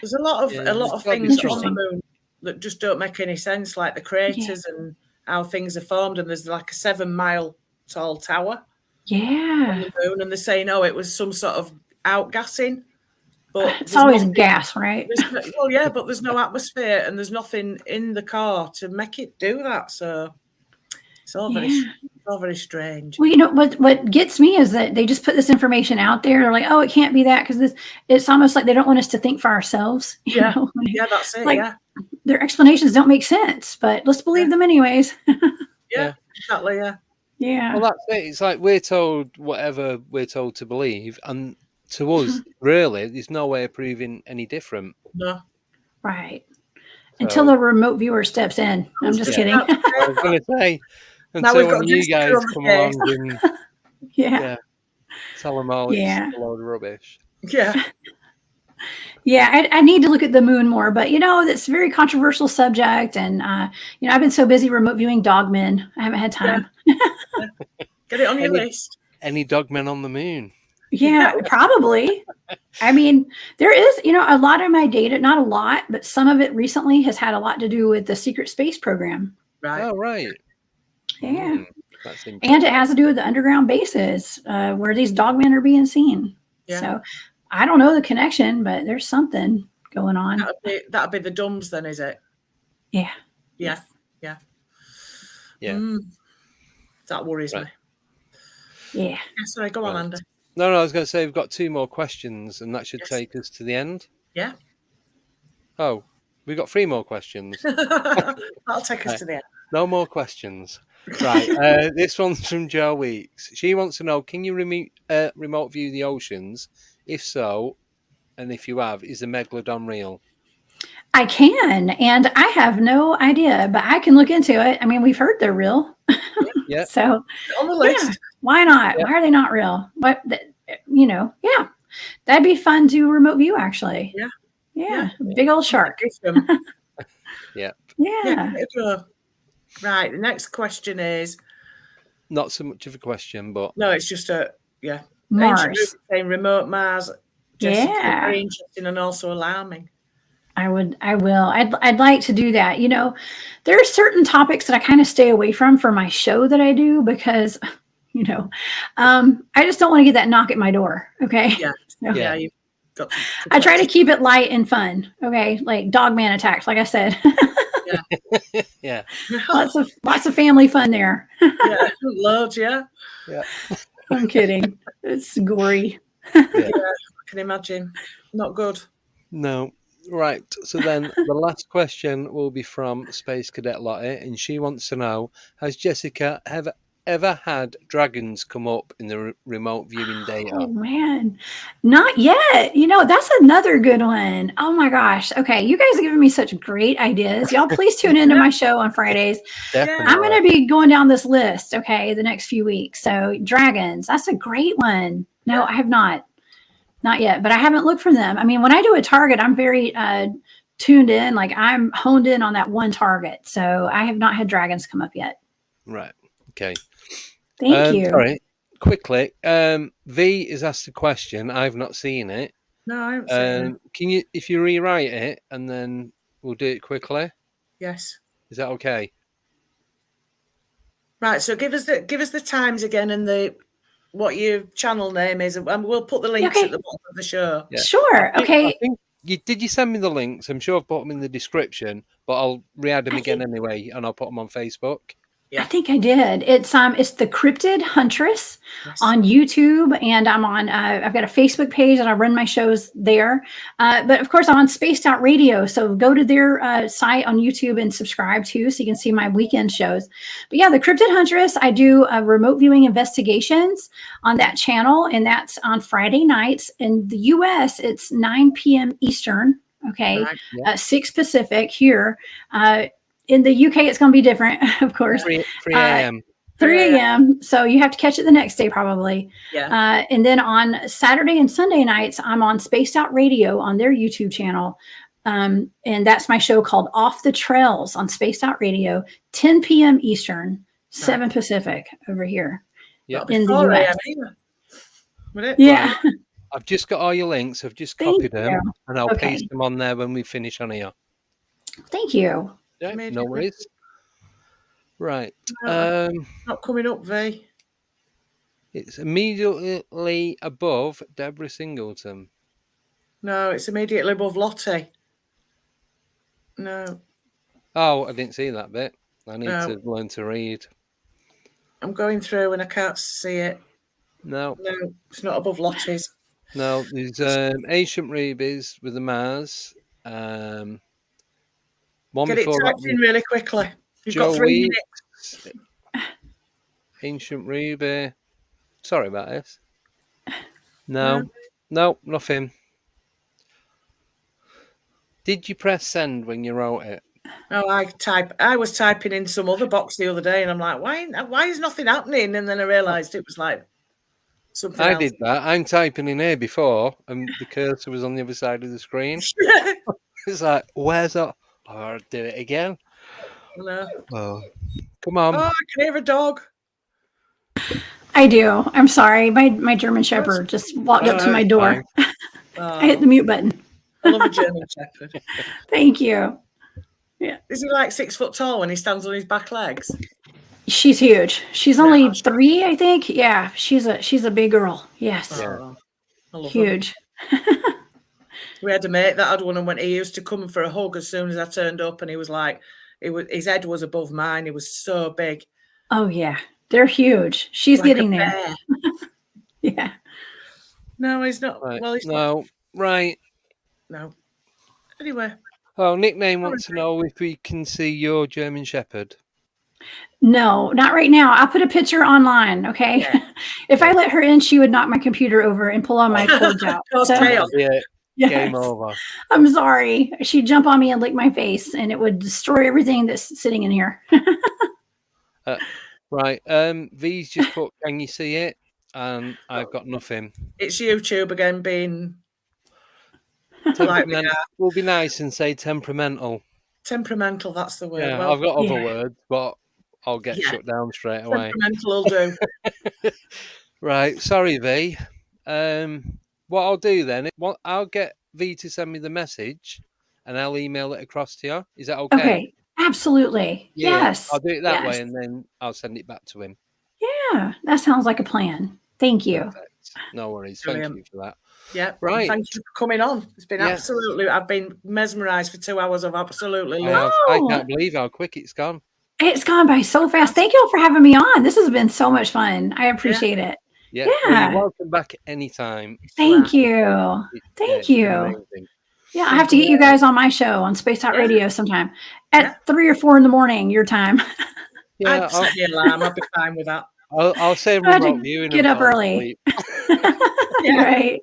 There's a lot of things on the moon that just don't make any sense, like the craters and how things are formed. And there's like a 7-mile tall tower on the moon, and they're saying, it was some sort of outgassing. But it's always gas, right? Well, yeah, but there's no atmosphere, and there's nothing in the core to make it do that. So it's all very strange. Well, what gets me is that they just put this information out there. They're like, oh, it can't be that, because it's almost like they don't want us to think for ourselves. Yeah, that's it. Like, their explanations don't make sense, but let's believe them anyways. Yeah, exactly. Yeah. Yeah. Well, that's it. It's like we're told whatever we're told to believe, and to us, really, there's no way of proving any different. No. Right. So, Until the remote viewer steps in. I'm just kidding. I was going to say, Now we've until got one of you Jessica guys on the come case. along and Yeah. tell them all it's Yeah. a load of rubbish. Yeah. Yeah, I need to look at the moon more, but it's a very controversial subject, and I've been so busy remote viewing dogmen, I haven't had time. Get it on your list. Any dogmen on the moon? Yeah, probably. I mean, there is, a lot of my data, not a lot, but some of it recently has had a lot to do with the secret space program. Right. Oh, right. Yeah. That's And interesting. it has to do with the underground bases where these dogmen are being seen. Yeah. So I don't know the connection, but there's something going on. That'd be the dumbs then, is it? Yeah. Yeah. Yeah. Yeah. That worries me. Yeah. Yeah, sorry, go on, Andy. No, I was going to say we've got 2 more questions, and that should take us to the end. Yeah. Oh, we've got 3 more questions. That'll take us to the end. No more questions. Right. This one's from Joe Weeks. She wants to know, can you remote view the oceans? If so, and if you have, is the megalodon real? I can, and I have no idea, but I can look into it. I mean, we've heard they're real. Yeah. So On the list. why not? Yeah. Why are they not real? But that'd be fun to remote view, actually. Yeah. Big old shark. Yeah. Yeah. Right. The next question is. Not so much of a question, but No, it's just Ancient Mars. Ruby saying remote Mars. Jessica, Yeah. very interesting and also alarming. I will. I'd like to do that. There are certain topics that I kind of stay away from for my show that I do because, I just don't want to get that knock at my door. Okay. Yeah. So, Yeah. You've got to I try to keep it light and fun. Okay. Like dogman attacks, like I said. yeah. lots of family fun there. Yeah. Loads. Yeah. Yeah. I'm kidding. It's gory. Yeah. I can imagine. Not good. No. Right. So then the last question will be from Space Cadet Lottie, and she wants to know, has Jessica ever had dragons come up in the remote viewing data? Oh man, not yet. That's another good one. Oh my gosh. Okay, you guys are giving me such great ideas. Y'all please tune into my show on Fridays. Definitely. I'm going to be going down this list, okay, the next few weeks. So dragons, that's a great one. No, I have not yet, but I haven't looked for them. I mean, when I do a target, I'm very tuned in, like I'm honed in on that one target. So I have not had dragons come up yet. Right. Okay. Thank you. Sorry. Quickly, V is asked a question. I've not seen it. No, I haven't seen it. Can you, if you rewrite it, and then we'll do it quickly? Yes. Is that okay? Right. So give us the times again and what your channel name is, and we'll put the links at the bottom of the show. Yeah. Sure. Okay. I think did you send me the links? I'm sure I've put them in the description, but I'll re-add them again anyway, and I'll put them on Facebook. I think I did. It's the Cryptid Huntress on YouTube, and I'm on. I've got a Facebook page, and I run my shows there. But of course, I'm on Spaced Out Radio, so go to their site on YouTube and subscribe too, so you can see my weekend shows. But yeah, the Cryptid Huntress, I do remote viewing investigations on that channel, and that's on Friday nights. In the U.S., it's 9 p.m. Eastern. Okay, 6 Pacific here. In the UK, it's going to be different, of course. 3 a.m. 3 a.m. So you have to catch it the next day, probably. Yeah. And then on Saturday and Sunday nights, I'm on Spaced Out Radio on their YouTube channel. And that's my show called Off the Trails on Spaced Out Radio, 10 p.m. Eastern, 7 Pacific over here in the US. Would it? Yeah. I've just got all your links. I've just Thank copied them, you. and I'll paste them on there when we finish on here. Thank you. Yeah, no worries. Right. Not coming up, V. It's immediately above Deborah Singleton. No, it's immediately above Lottie. No. Oh, I didn't see that bit. I need to learn to read. I'm going through and I can't see it. No, it's not above Lottie's. No, there's ancient rubies with the Mars. One Get it before typed in really quickly. You've Joe got 3 Weeks, minutes. Ancient ruby. Sorry about this. No. No, nothing. Did you press send when you wrote it? No, I was typing in some other box the other day, and I'm like, why is nothing happening? And then I realised it was like something I else. did that. I'm typing in here before, and the cursor was on the other side of the screen. It's like, where's that? Oh, I'll do it again. No. Oh, come on. Oh, I can hear a dog. I do. I'm sorry. My German Shepherd just walked up to my it's door. fine. I hit the mute button. I love a German Shepherd. Thank you. Is he like 6 foot tall when he stands on his back legs? She's huge. She's only 3, I think. Yeah, she's a big girl. Yes. Oh, I love her. Huge. We had a mate that had one, and when he used to come for a hug as soon as I turned up, and he was like, his head was above mine. He was so big. Oh yeah, they're huge. She's Like getting a there. bear. Yeah. No, he's not. Right. Well, he's No, right. no. Anyway, Oh, Nickname wants to know if we can see your German Shepherd. No, not right now. I'll put a picture online. Okay. Yeah. If I let her in, she would knock my computer over and pull all my cords out. Cause So, chaos. Yeah, yes. game over. I'm sorry. She'd jump on me and lick my face, and it would destroy everything that's sitting in here. Right. V's just put, can you see it? And I've got nothing. It's YouTube again being Temperamental. Will be nice and say temperamental. temperamental. That's the word. Yeah, Well, I've got other words, but I'll get shut down straight away. temperamental will do. Right. Sorry, V. What I'll do then, I'll get V to send me the message, and I'll email it across to you. Is that okay? Okay. Absolutely. Yeah, Yes. I'll do it that way, Yes. and then I'll send it back to him. Yeah, that sounds like a plan. Thank you. Perfect. No worries. Brilliant. Thank you for that. Yeah. Right. Thank you for coming on. It's been absolutely. I've been mesmerised for 2 hours of absolutely love. I can't believe how quick it's gone. It's gone by so fast. Thank you all for having me on. This has been so much fun. I appreciate it. Yeah. Yeah. Well, you're welcome back anytime. Thank you. Thank you. Amazing. Yeah, I have to get you guys on my show on Space Out Radio sometime at 3 or 4 in the morning, your time. Yeah, I'd set the alarm. I'll be fine with that. I'll say I had remote to viewing. get up early. Right.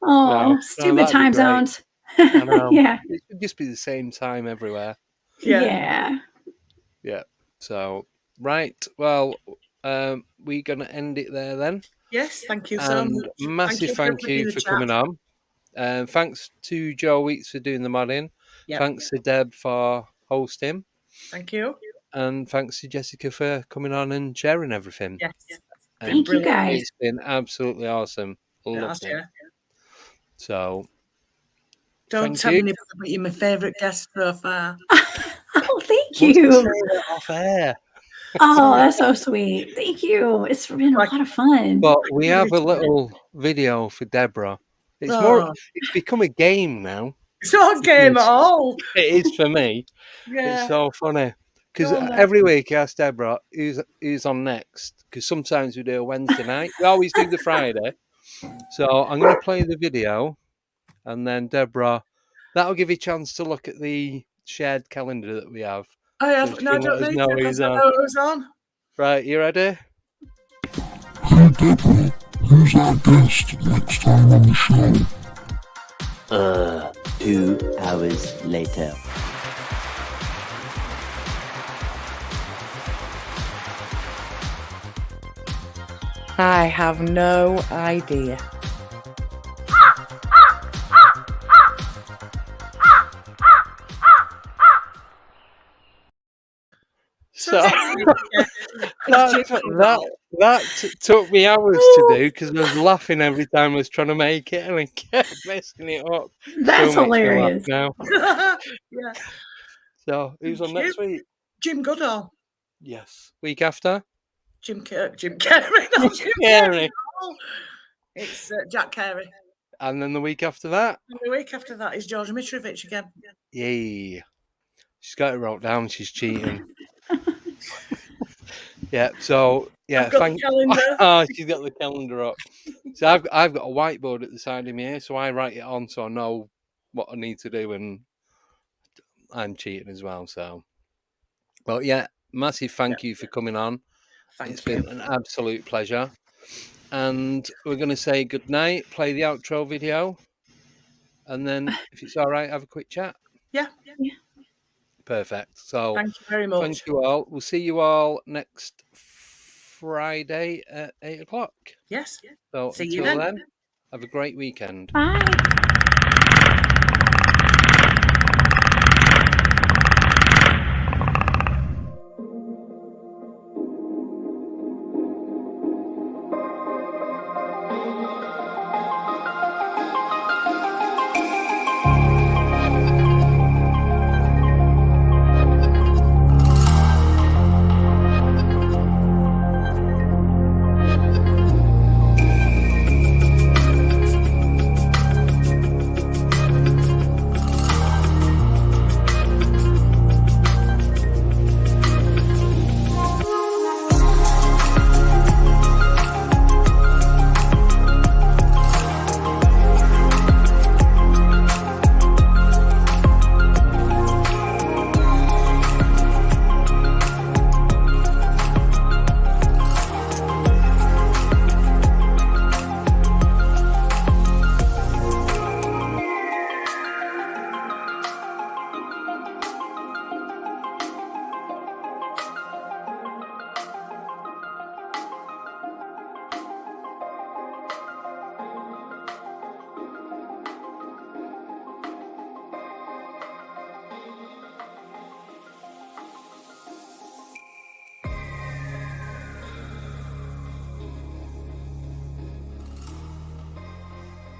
Oh, stupid time zones. I know. Yeah. It should just be the same time everywhere. Yeah. Yeah. So, right. Well, we're going to end it there then. Yes, thank you so much. Massive thank you for coming on. Thanks to Joe Weeks for doing the modding. Yep. Thanks to Deb for hosting. Thank you. And thanks to Jessica for coming on and sharing everything. Yes. Thank you, guys. It's been absolutely awesome. Lovely. Yeah. So, don't tell me but you're my favourite guest so far. Oh, thank you. Off air. Oh, that's so sweet. Thank you. It's been a lot of fun. But we have a little video for Deborah. It's more. It's become a game now. It's not a game at all. It is for me. Yeah. It's so funny because every week I ask Deborah who's on next. Because sometimes we do a Wednesday night. We always do the Friday. So I'm going to play the video, and then Deborah, that'll give you a chance to look at the shared calendar that we have. I have. No, I don't need to because I know who's on. Right, you ready? Hey Deborah, who's our guest next time on the show? 2 hours later. I have no idea. So that took me hours to do because I was laughing every time I was trying to make it, and I kept messing it up. That's hilarious. Now. Yeah. So who's on next week? Jim Goodall. Yes. Week after? Jim Carrey. No, Jim Carrey. It's Jack Carey. And then the week after that? And the week after that is George Mitrovic again. Yay. She's got it wrote down. She's cheating. Yeah. So yeah. I've got the calendar. Oh, she's got the calendar up. So I've got a whiteboard at the side of me here, so I write it on so I know what I need to do, and I'm cheating as well. So, well, yeah. Massive thank you for coming on. It's been an absolute pleasure. and we're going to say good night, play the outro video, and then if it's all right, have a quick chat. Yeah. Perfect. So Thank you very much. thank you all. We'll see you all next Friday at 8 o'clock. Yes. So See you until then. then, have a great weekend. Bye.